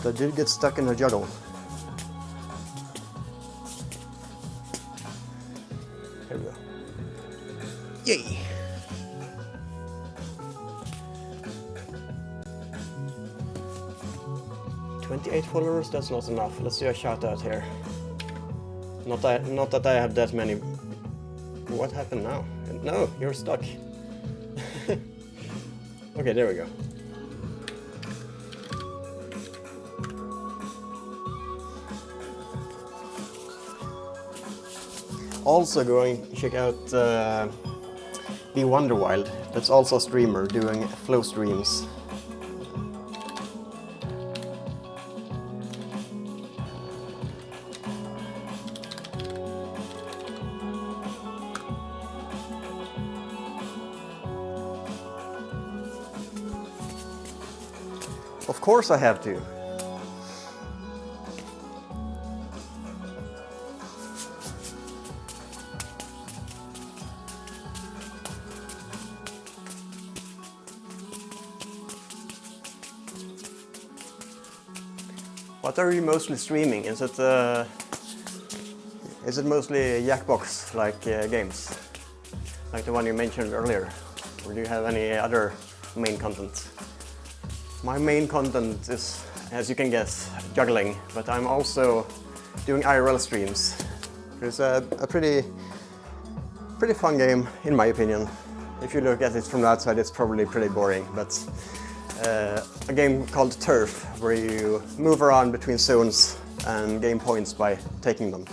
But I did get stuck in a juggle. Here we go. Yay! "28 followers, that's not enough. Let's do a shout out here. Not that I have that many. What happened now? No, you're stuck. Okay, there we go. Also going to check out Be Wonderwild. That's also a streamer doing flow streams. Of course I have to. What are you mostly streaming? Is it mostly Jackbox like games, like the one you mentioned earlier, or do you have any other main content? My main content is, as you can guess, juggling, but I'm also doing IRL streams. It's a pretty fun game, in my opinion. If you look at it from the outside, it's probably pretty boring, but a game called Turf, where you move around between zones and gain points by taking them.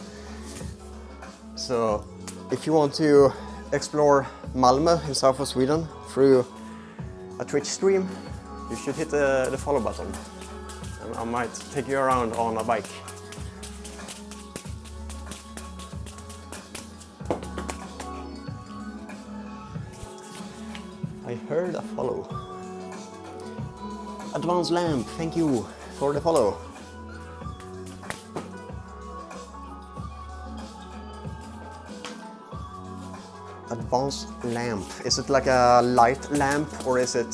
So, if you want to explore Malmö in south of Sweden through a Twitch stream, you should hit the follow button, and I might take you around on a bike. I heard a follow. Advanced Lamp, thank you for the follow. Advanced Lamp, is it like a light lamp, or is it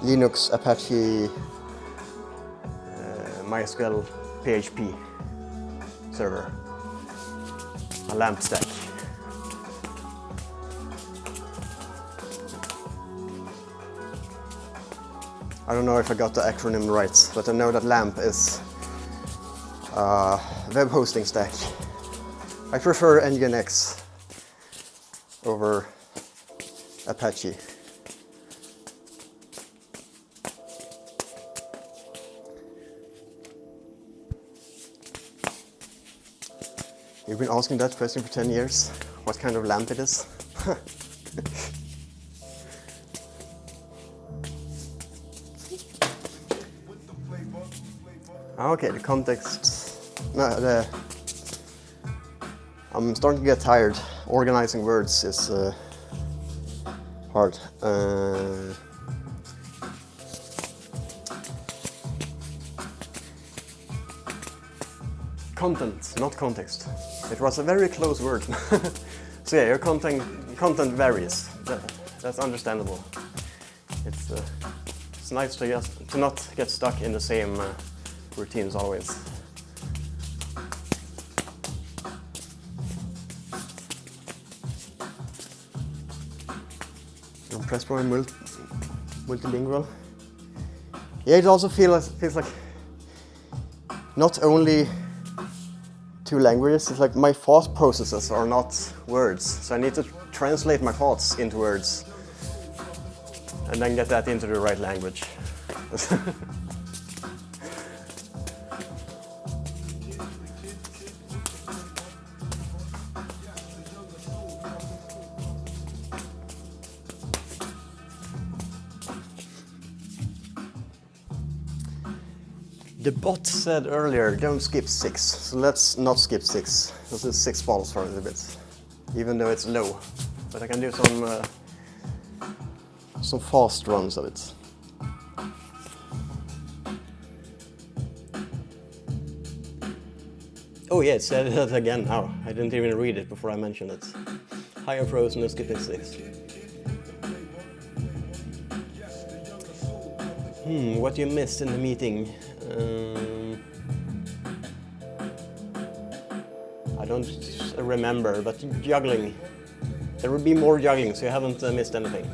Linux, Apache, MySQL, PHP server? A lamp stack. I don't know if I got the acronym right, but I know that LAMP is a web hosting stack. I prefer Nginx over Apache. You've been asking that question for 10 years, what kind of lamp it is. Okay, the context. No, I'm starting to get tired. Organizing words is hard. Content, not context. It was a very close word. So yeah, your content varies. That's understandable. It's nice to not get stuck in the same routines always. I'm impressed by multilingual. Yeah, it also feels like not only two languages, it's like my thought processes are not words. So I need to translate my thoughts into words and then get that into the right language. The bot said earlier, don't skip 6, so let's not skip 6. This is 6 balls for a little bit, even though it's low. But I can do some fast runs of it. Oh yeah, it said that again now. I didn't even read it before I mentioned it. Higher pros, no skipping 6. What you missed in the meeting? I don't remember, but juggling. There will be more juggling, so you haven't missed anything.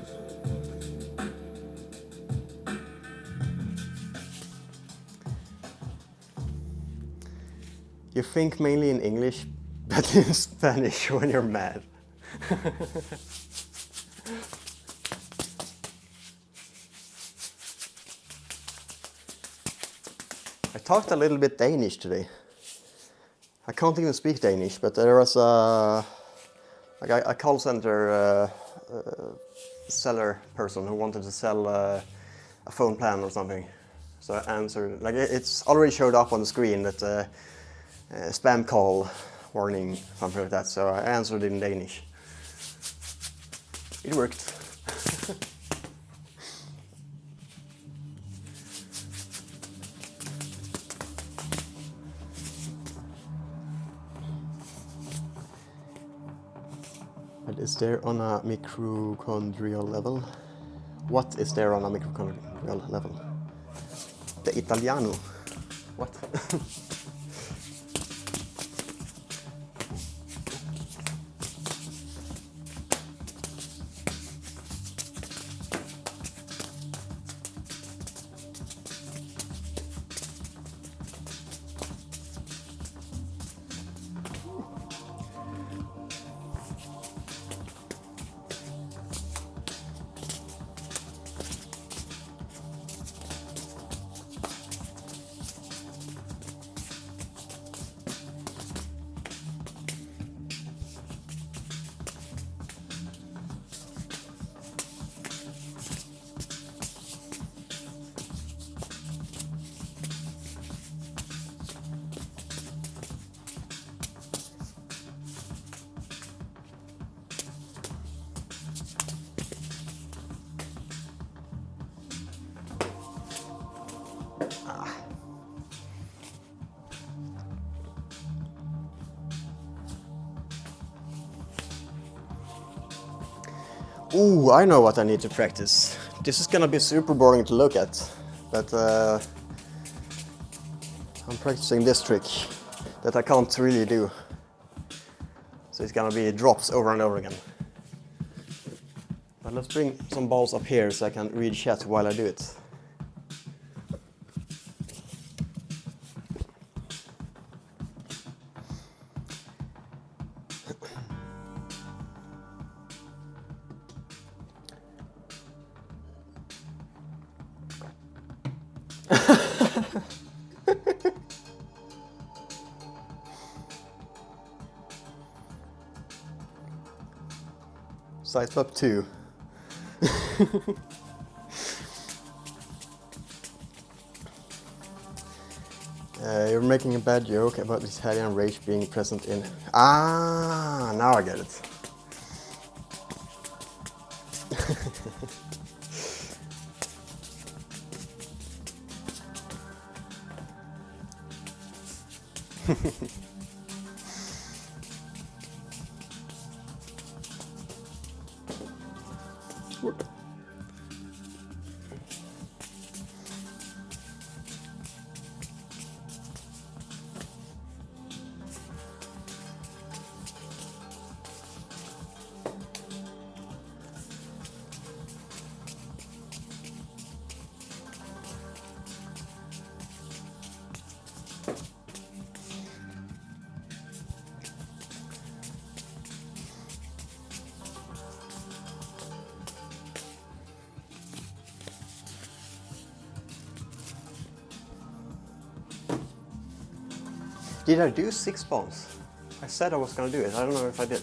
You think mainly in English, but in Spanish when you're mad. I talked a little bit Danish today. I can't even speak Danish, but there was a call center seller person who wanted to sell a phone plan or something. So I answered, like it's already showed up on the screen that spam call warning, something like that. So I answered in Danish. It worked. But is there on a mitochondrial level? What is there on a mitochondrial level? The Italiano. What? Ooh, I know what I need to practice. This is gonna be super boring to look at, but I'm practicing this trick that I can't really do. So it's gonna be drops over and over again. But let's bring some balls up here so I can read chat while I do it. Size up 2. You're making a bad joke about Italian rage being present in... Ah, now I get it. Did I do 6 balls? I said I was gonna do it. I don't know if I did.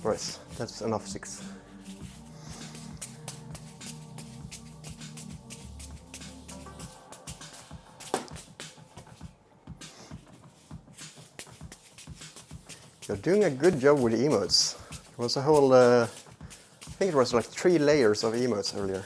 Right, that's enough 6. You're doing a good job with the emotes. There was a whole, I think it was like 3 layers of emotes earlier.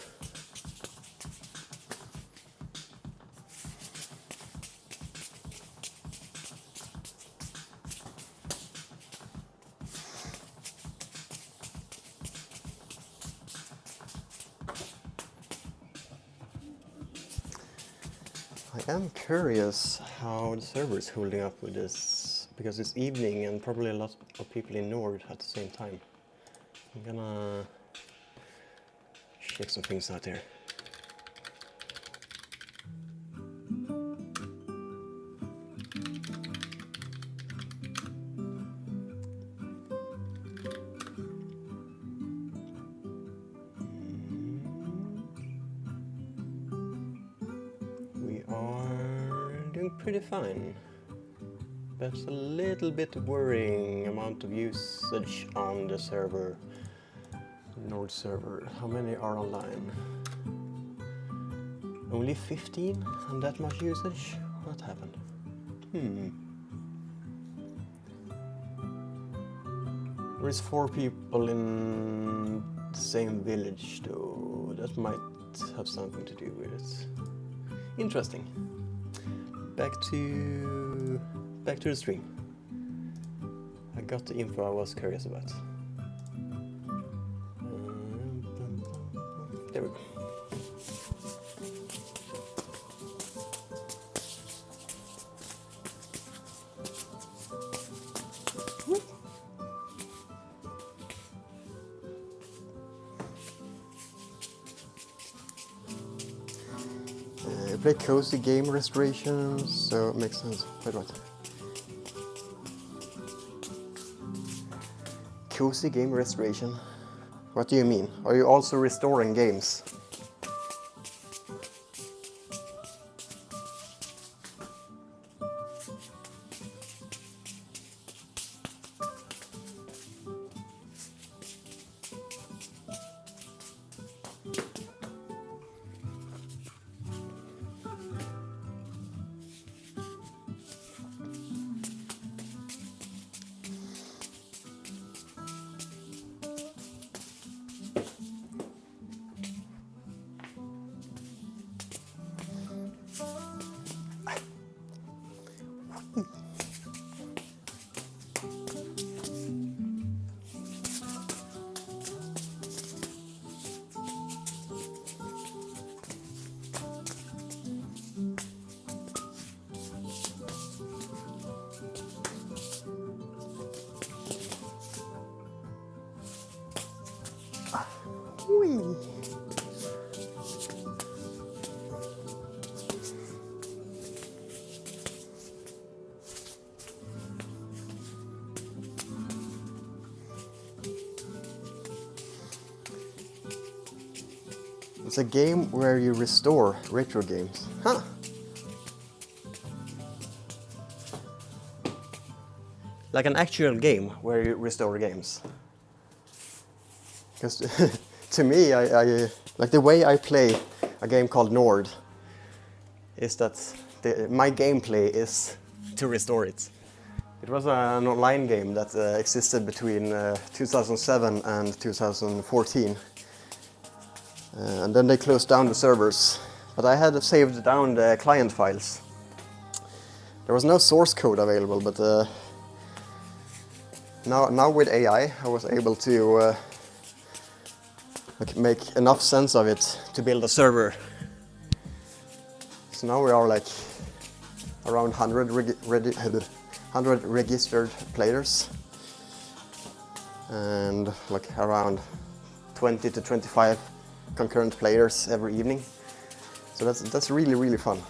I am curious how the server is holding up with this, because it's evening and probably a lot of people in Nord at the same time. I'm gonna check some things out here. We are doing pretty fine. That's a little bit worrying amount of usage on the server, Nord server. How many are online? Only 15 and that much usage? What happened? There is 4 people in the same village though. That might have something to do with it. Interesting. Back to the stream. I got the info I was curious about. There we go. I play cozy game restorations, so it makes sense. Wait, what? Cozy game restoration? What do you mean? Are you also restoring games? Whee. It's a game where you restore retro games. Huh. Like an actual game where you restore games. Because to me, I like the way I play a game called Nord is that my gameplay is to restore it. It was an online game that existed between 2007 and 2014. And then they closed down the servers. But I had saved down the client files. There was no source code available, but now with AI, I was able to make enough sense of it to build a server. So now we are like around 100 registered players and like around 20 to 25 concurrent players every evening. So that's really fun.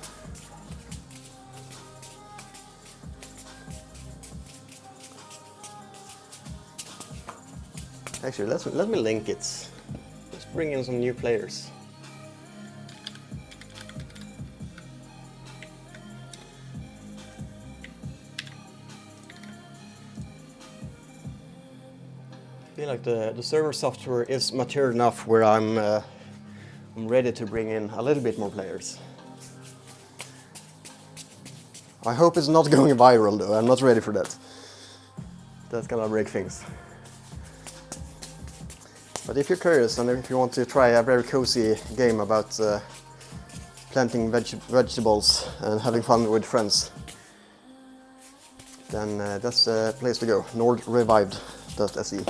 Actually, let me link it. Let's bring in some new players. feel like the server software is mature enough where I'm ready to bring in a little bit more players. I hope it's not going viral though, I'm not ready for that. That's gonna break things. But if you're curious and if you want to try a very cozy game about planting vegetables and having fun with friends, then that's the place to go, nordrevived.se.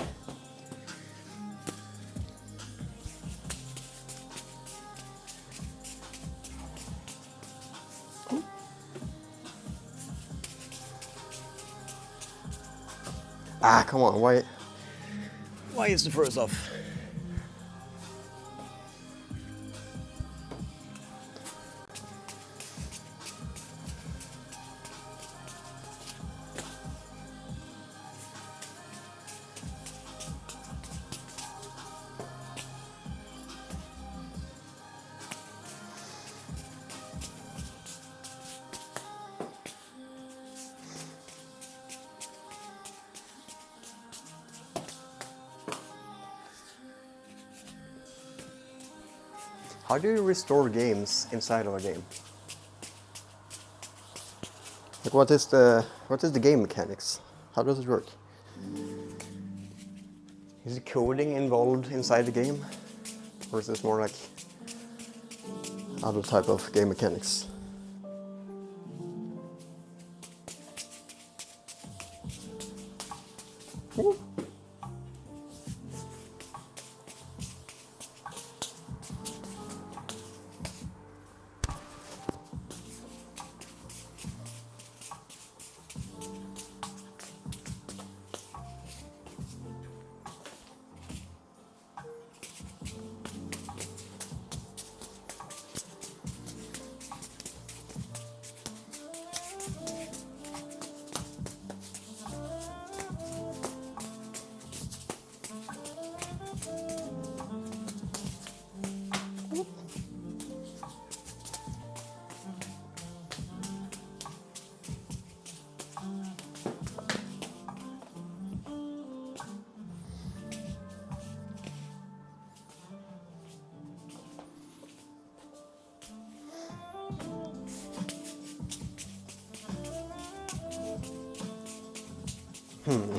Ah, come on, why is the first off? How do you restore games inside of a game? Like what is the game mechanics? How does it work? Is it coding involved inside the game? Or is this more like other type of game mechanics? Woo.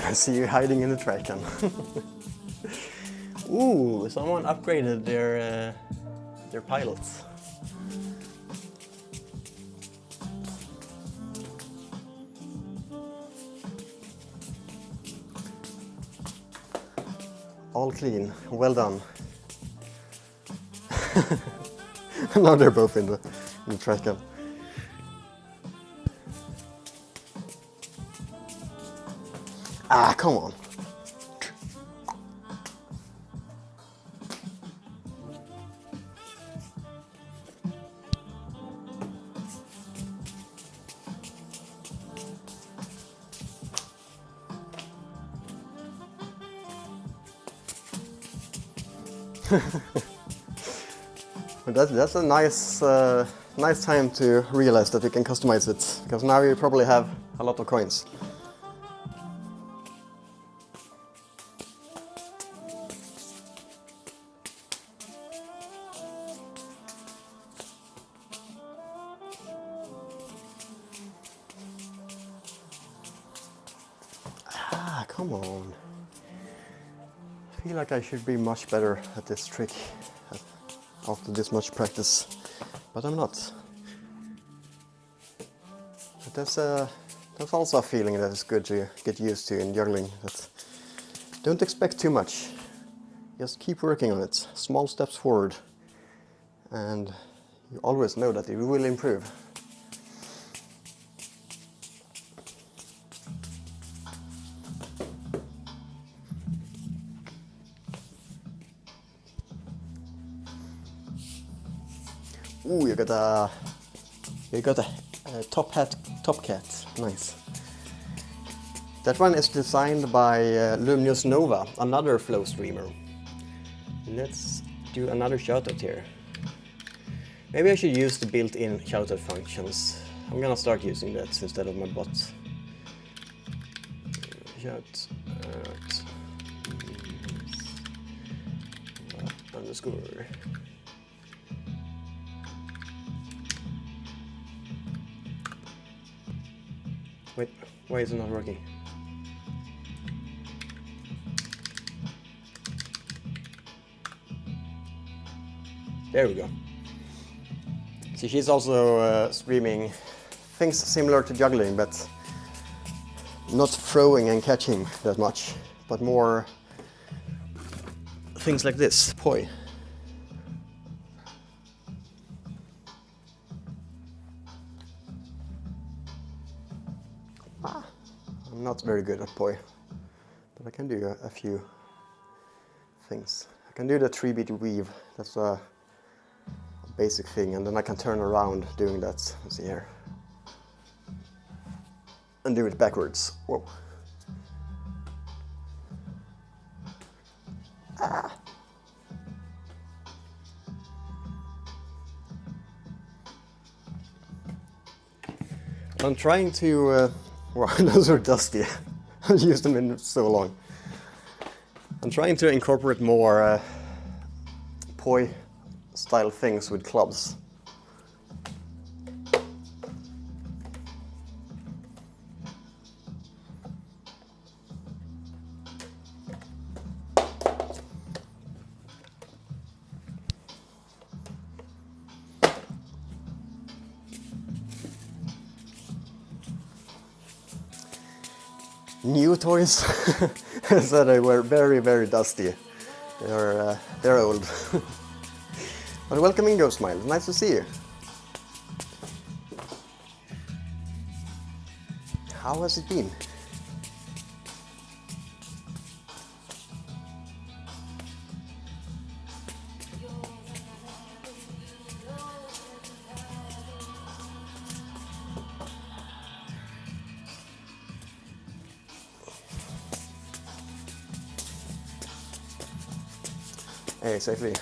I see you hiding in the trash can. Ooh, someone upgraded their pilots. All clean, well done. Now they're both in the trash can. Ah, come on. That's a nice time to realize that you can customize it, because now you probably have a lot of coins. Ah, come on. I feel like I should be much better at this trick after this much practice, but I'm not. But there's also a feeling that is good to get used to in juggling. That don't expect too much. Just keep working on it. Small steps forward, and you always know that you will improve. Ooh, you got a top cat. Nice. That one is designed by Luminous Nova, another flow streamer. Let's do another shoutout here. Maybe I should use the built-in shoutout functions. I'm gonna start using that instead of my bot. Shout out. underscore. Wait, why is it not working? There we go. See, she's also streaming things similar to juggling, but not throwing and catching that much, but more things like this, poi. I'm not very good at poi, but I can do a few things. I can do the 3-beat weave, that's a basic thing, and then I can turn around doing that. Let's see here. And do it backwards. Whoa. Ah. I'm trying to, wow, those are dusty. I haven't used them in so long. I'm trying to incorporate more poi style things with clubs. New toys said they were very, very dusty. They're old. But welcome in, Ghost Smile. Nice to see you. How has it been? Exactly.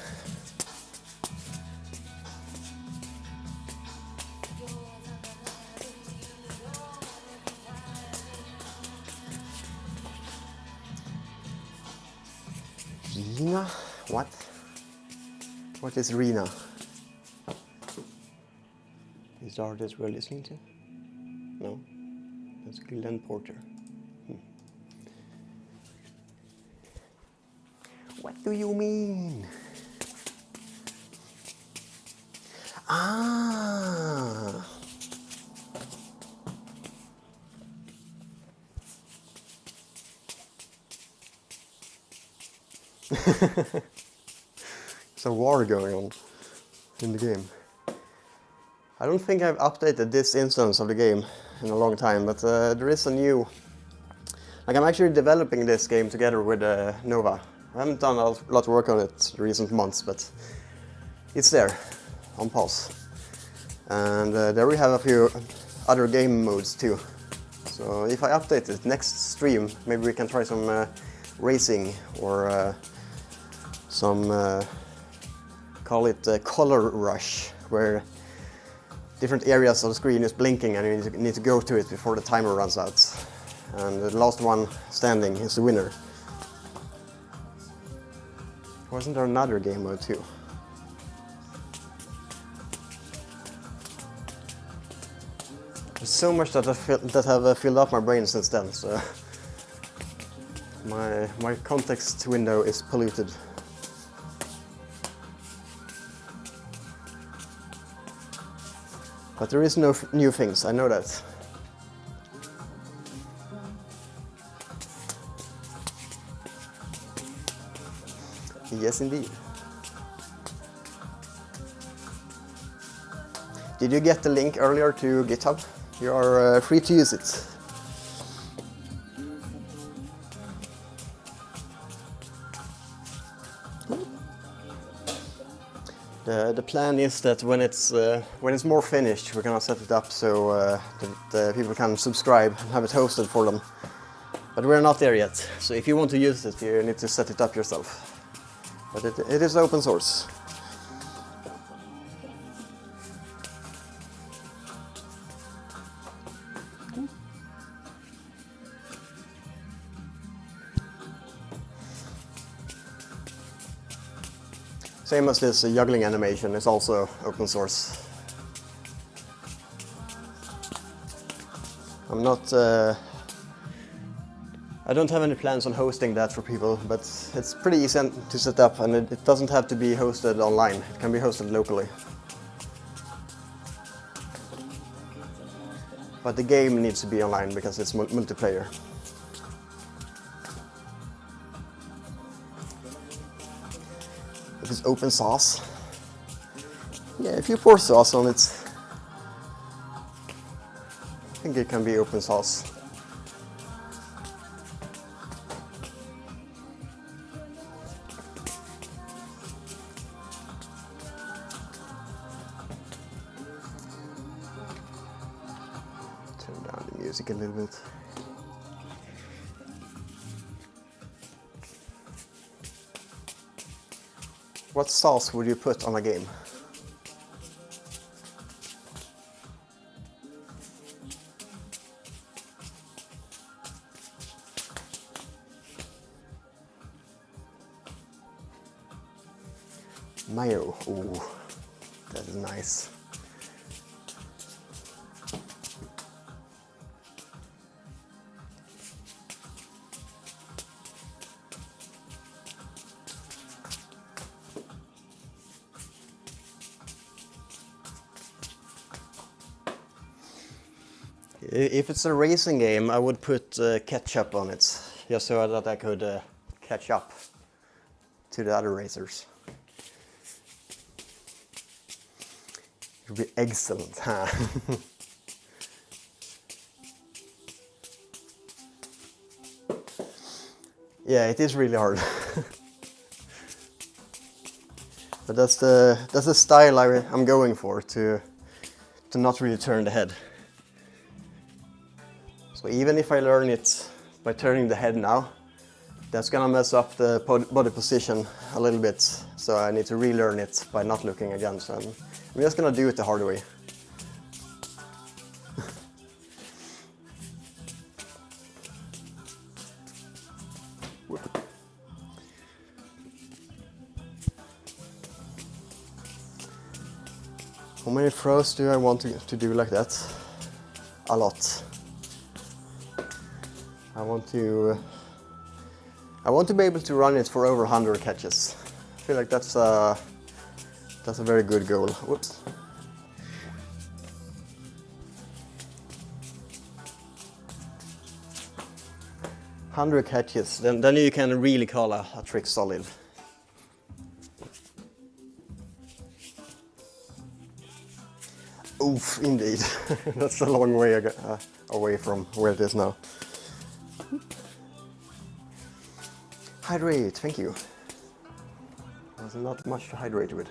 Rina? What? What is Rina? Is the artist we're listening to? No? That's Glenn Porter. What do you mean? Ah! There's a war going on in the game. I don't think I've updated this instance of the game in a long time, but there is a new... Like, I'm actually developing this game together with Nova. I haven't done a lot of work on it in recent months, but it's there, on pause. And there we have a few other game modes too. So if I update it next stream, maybe we can try some racing or some, call it color rush, where different areas of the screen is blinking and you need to go to it before the timer runs out. And the last one standing is the winner. Wasn't there another game mode too? There's so much that have filled up my brain since then, so my context window is polluted. But there is no new things, I know that. Yes, indeed. Did you get the link earlier to GitHub? You are free to use it. The plan is that when it's more finished, we're gonna set it up so that people can subscribe and have it hosted for them. But we're not there yet. So if you want to use it, you need to set it up yourself. But it is open source. Same as this juggling animation is also open source. I'm not... I don't have any plans on hosting that for people, but it's pretty easy to set up, and it doesn't have to be hosted online. It can be hosted locally. But the game needs to be online because it's multiplayer. If it's open source, yeah, if you pour sauce on it, I think it can be open source. Turn down the music a little bit. What sauce would you put on a game? Mayo, ooh, that is nice. If it's a racing game, I would put ketchup on it, just so that I could catch up to the other racers. It would be excellent, huh? Yeah, it is really hard. But that's the style I'm going for, to not really turn the head. So even if I learn it by turning the head now, that's gonna mess up the body position a little bit. So I need to relearn it by not looking again. So I'm just gonna do it the hard way. How many throws do I want to do like that? A lot. I want to be able to run it for over 100 catches. I feel like that's a very good goal. Whoops. "100 catches, then you can really call a trick solid. Oof, indeed. That's a long way away from where it is now. Hydrate, thank you. There's not much to hydrate with.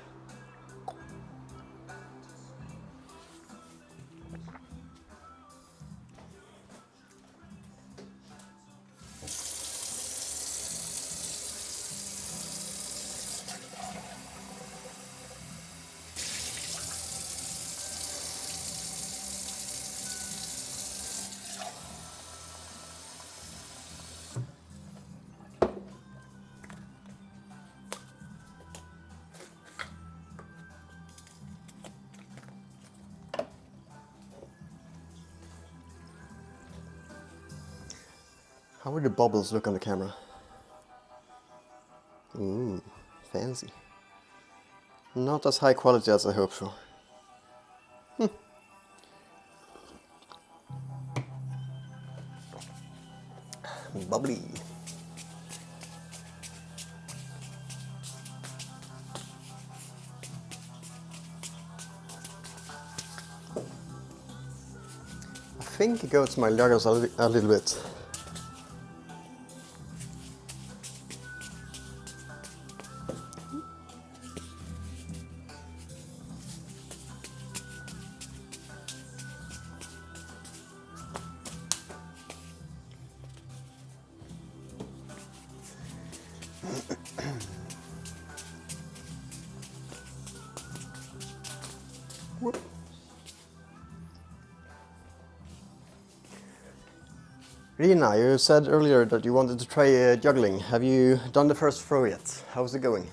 How would the bubbles look on the camera? Ooh, fancy. Not as high quality as I hoped for. Bubbly. I think it goes to my juggles a little bit. Whoop. Rina, you said earlier that you wanted to try juggling. Have you done the first throw yet? How's it going?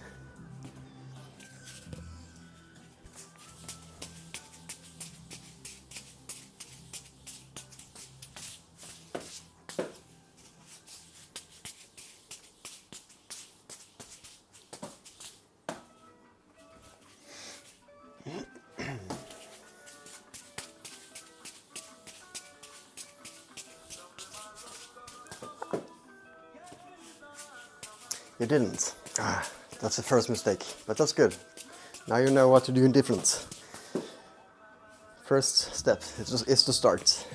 You didn't. Ah, that's the first mistake, but that's good. Now you know what to do different. First step is to start.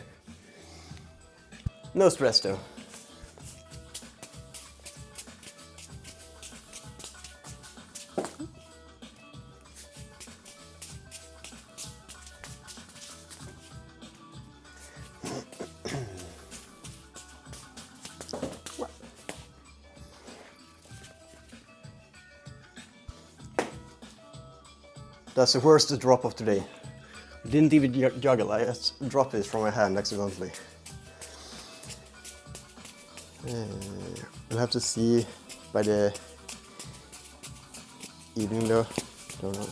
No stress though. That's the worst drop of today. Didn't even juggle, I just dropped it from my hand accidentally. We'll have to see by the evening though. Don't know.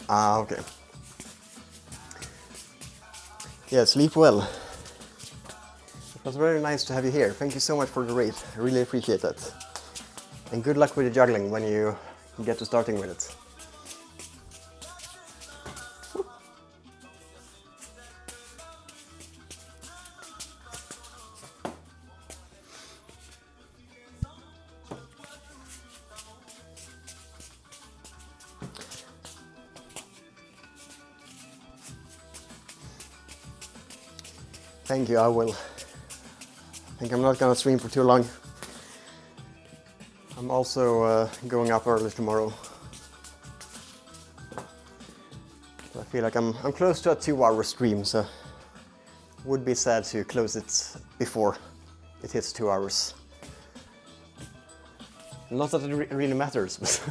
Ah, okay. Yeah, sleep well. It was very nice to have you here. Thank you so much for the raid. I really appreciate that. And good luck with the juggling when you get to starting with it. Thank you, I will. I think I'm not gonna stream for too long. I'm also going up early tomorrow. I feel like I'm close to a 2-hour stream, so would be sad to close it before it hits 2 hours. Not that it really matters, but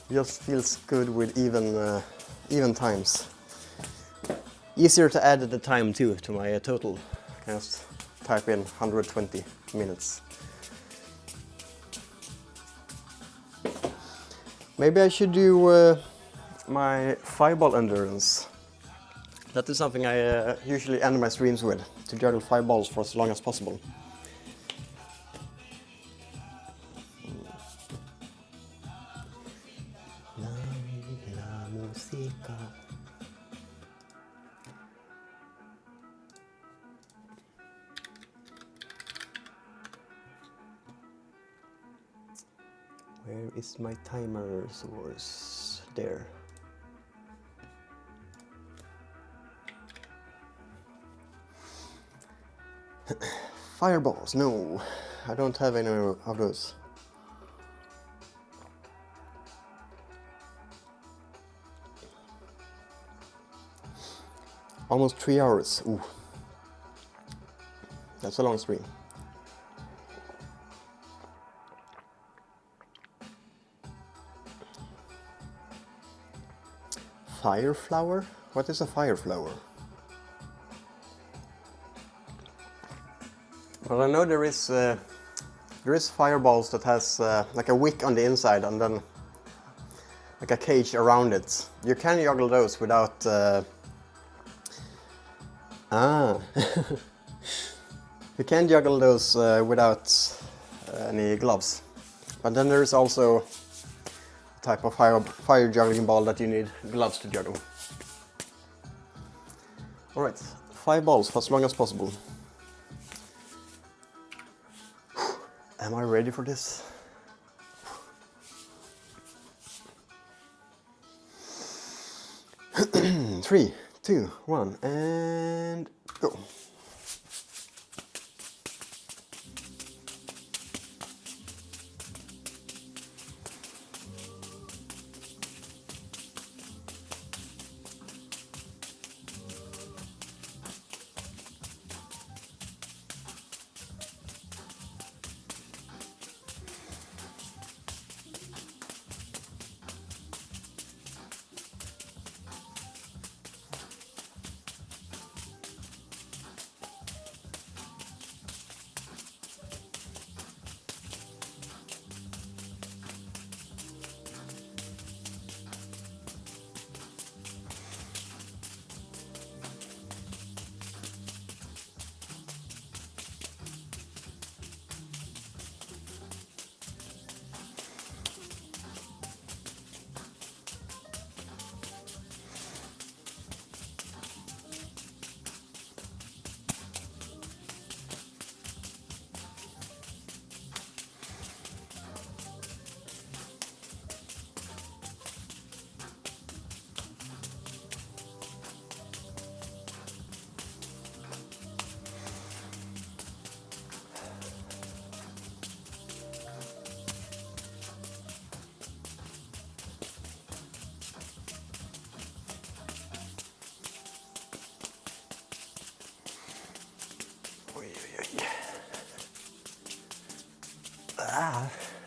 it just feels good with even times. Easier to add the time too to my total. I can just type in 120 minutes. Maybe I should do my fireball endurance. That is something I usually end my streams with, to juggle 5 balls for as long as possible. Where is my timer source? There. Fireballs, no. I don't have any of those. Almost 3 hours. Ooh. That's a long stream. Fire flower? What is a fire flower? Well, I know there is fireballs that has like a wick on the inside and then like a cage around it. You can juggle those without you can juggle those without any gloves. But then there is also a type of fire juggling ball that you need gloves to juggle. Alright, 5 balls for as long as possible. Am I ready for this? Three, two, one, and go.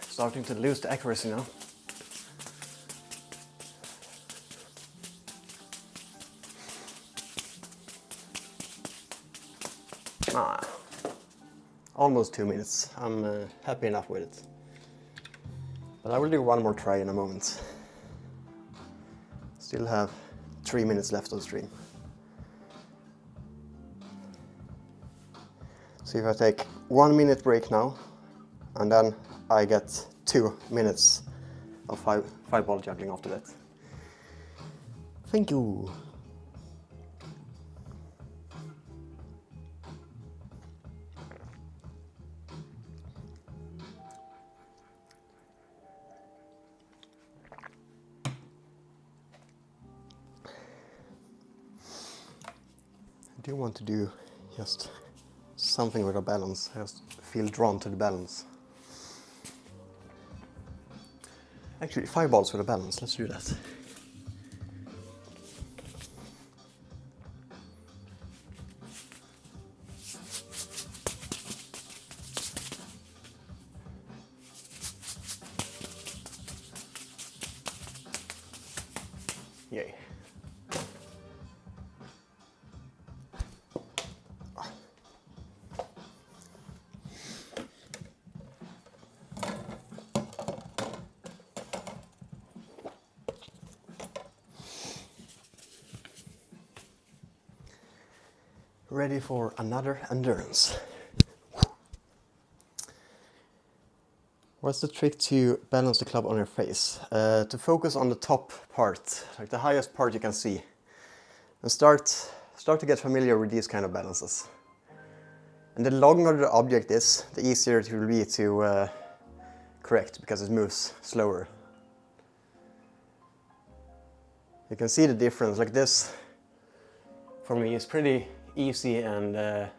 Starting to lose the accuracy now. Almost 2 minutes. I'm happy enough with it. But I will do one more try in a moment. Still have 3 minutes left on stream. So if I take 1 minute break now, and then I get 2 minutes of five ball juggling after that. Thank you. I do want to do just something with a balance. I just feel drawn to the balance. Actually, 5 balls with a balance. Let's do that. Yay. Ready for another endurance. What's the trick to balance the club on your face? To focus on the top part, like the highest part you can see. And start to get familiar with these kind of balances. And the longer the object is, the easier it will be to correct, because it moves slower. You can see the difference, like this, for me, is pretty easy and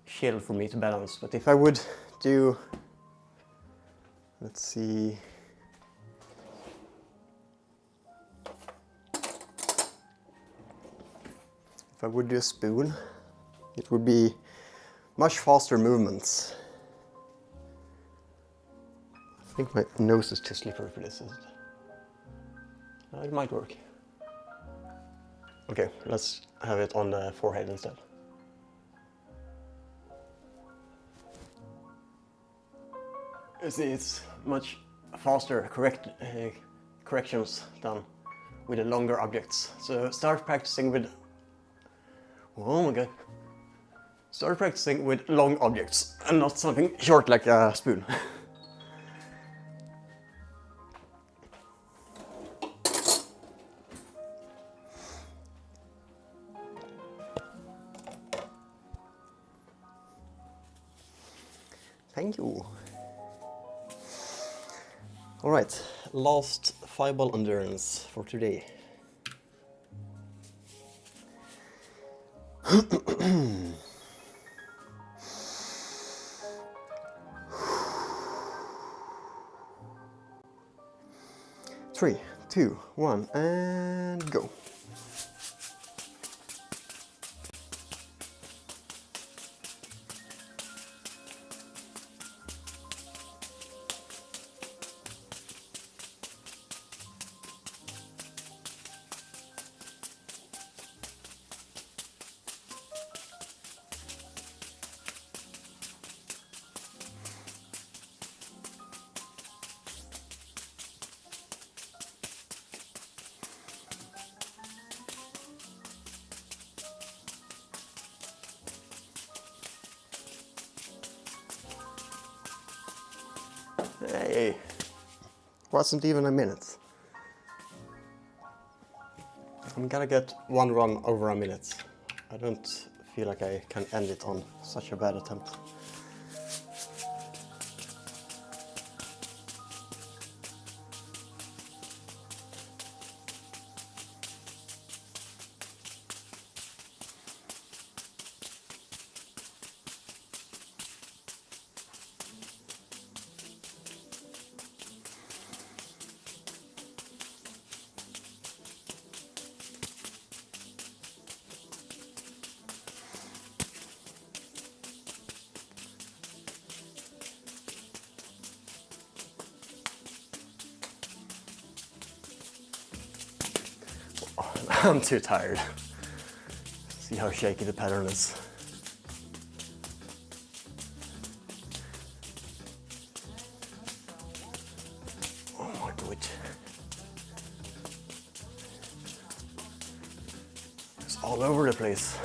chill for me to balance. But if I would do, let's see, if I would do a spoon, it would be much faster movements. I think my nose is too slippery for this, is it? It might work. Okay, let's have it on the forehead instead. You see, it's much faster corrections done with the longer objects. So start practicing with, oh my god, start practicing with long objects and not something short like a spoon. Thank you. All right, last 5 ball endurance for today. Three, two, one, and go. Hey, wasn't even a minute. I'm gonna get one run over a minute. I don't feel like I can end it on such a bad attempt. I'm too tired. See how shaky the pattern is. Oh my god. It's all over the place.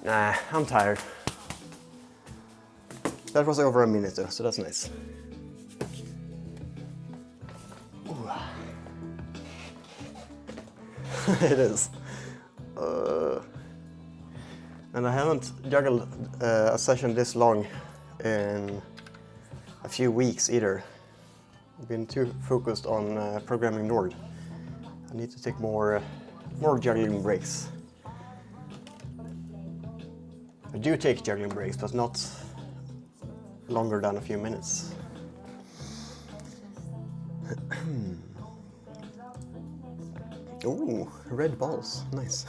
Nah, I'm tired. That was over a minute though, so that's nice. It is. And I haven't juggled a session this long in a few weeks either. I've been too focused on programming Nord. I need to take more juggling breaks. I do take juggling breaks, but not longer than a few minutes. Ooh, red balls, nice.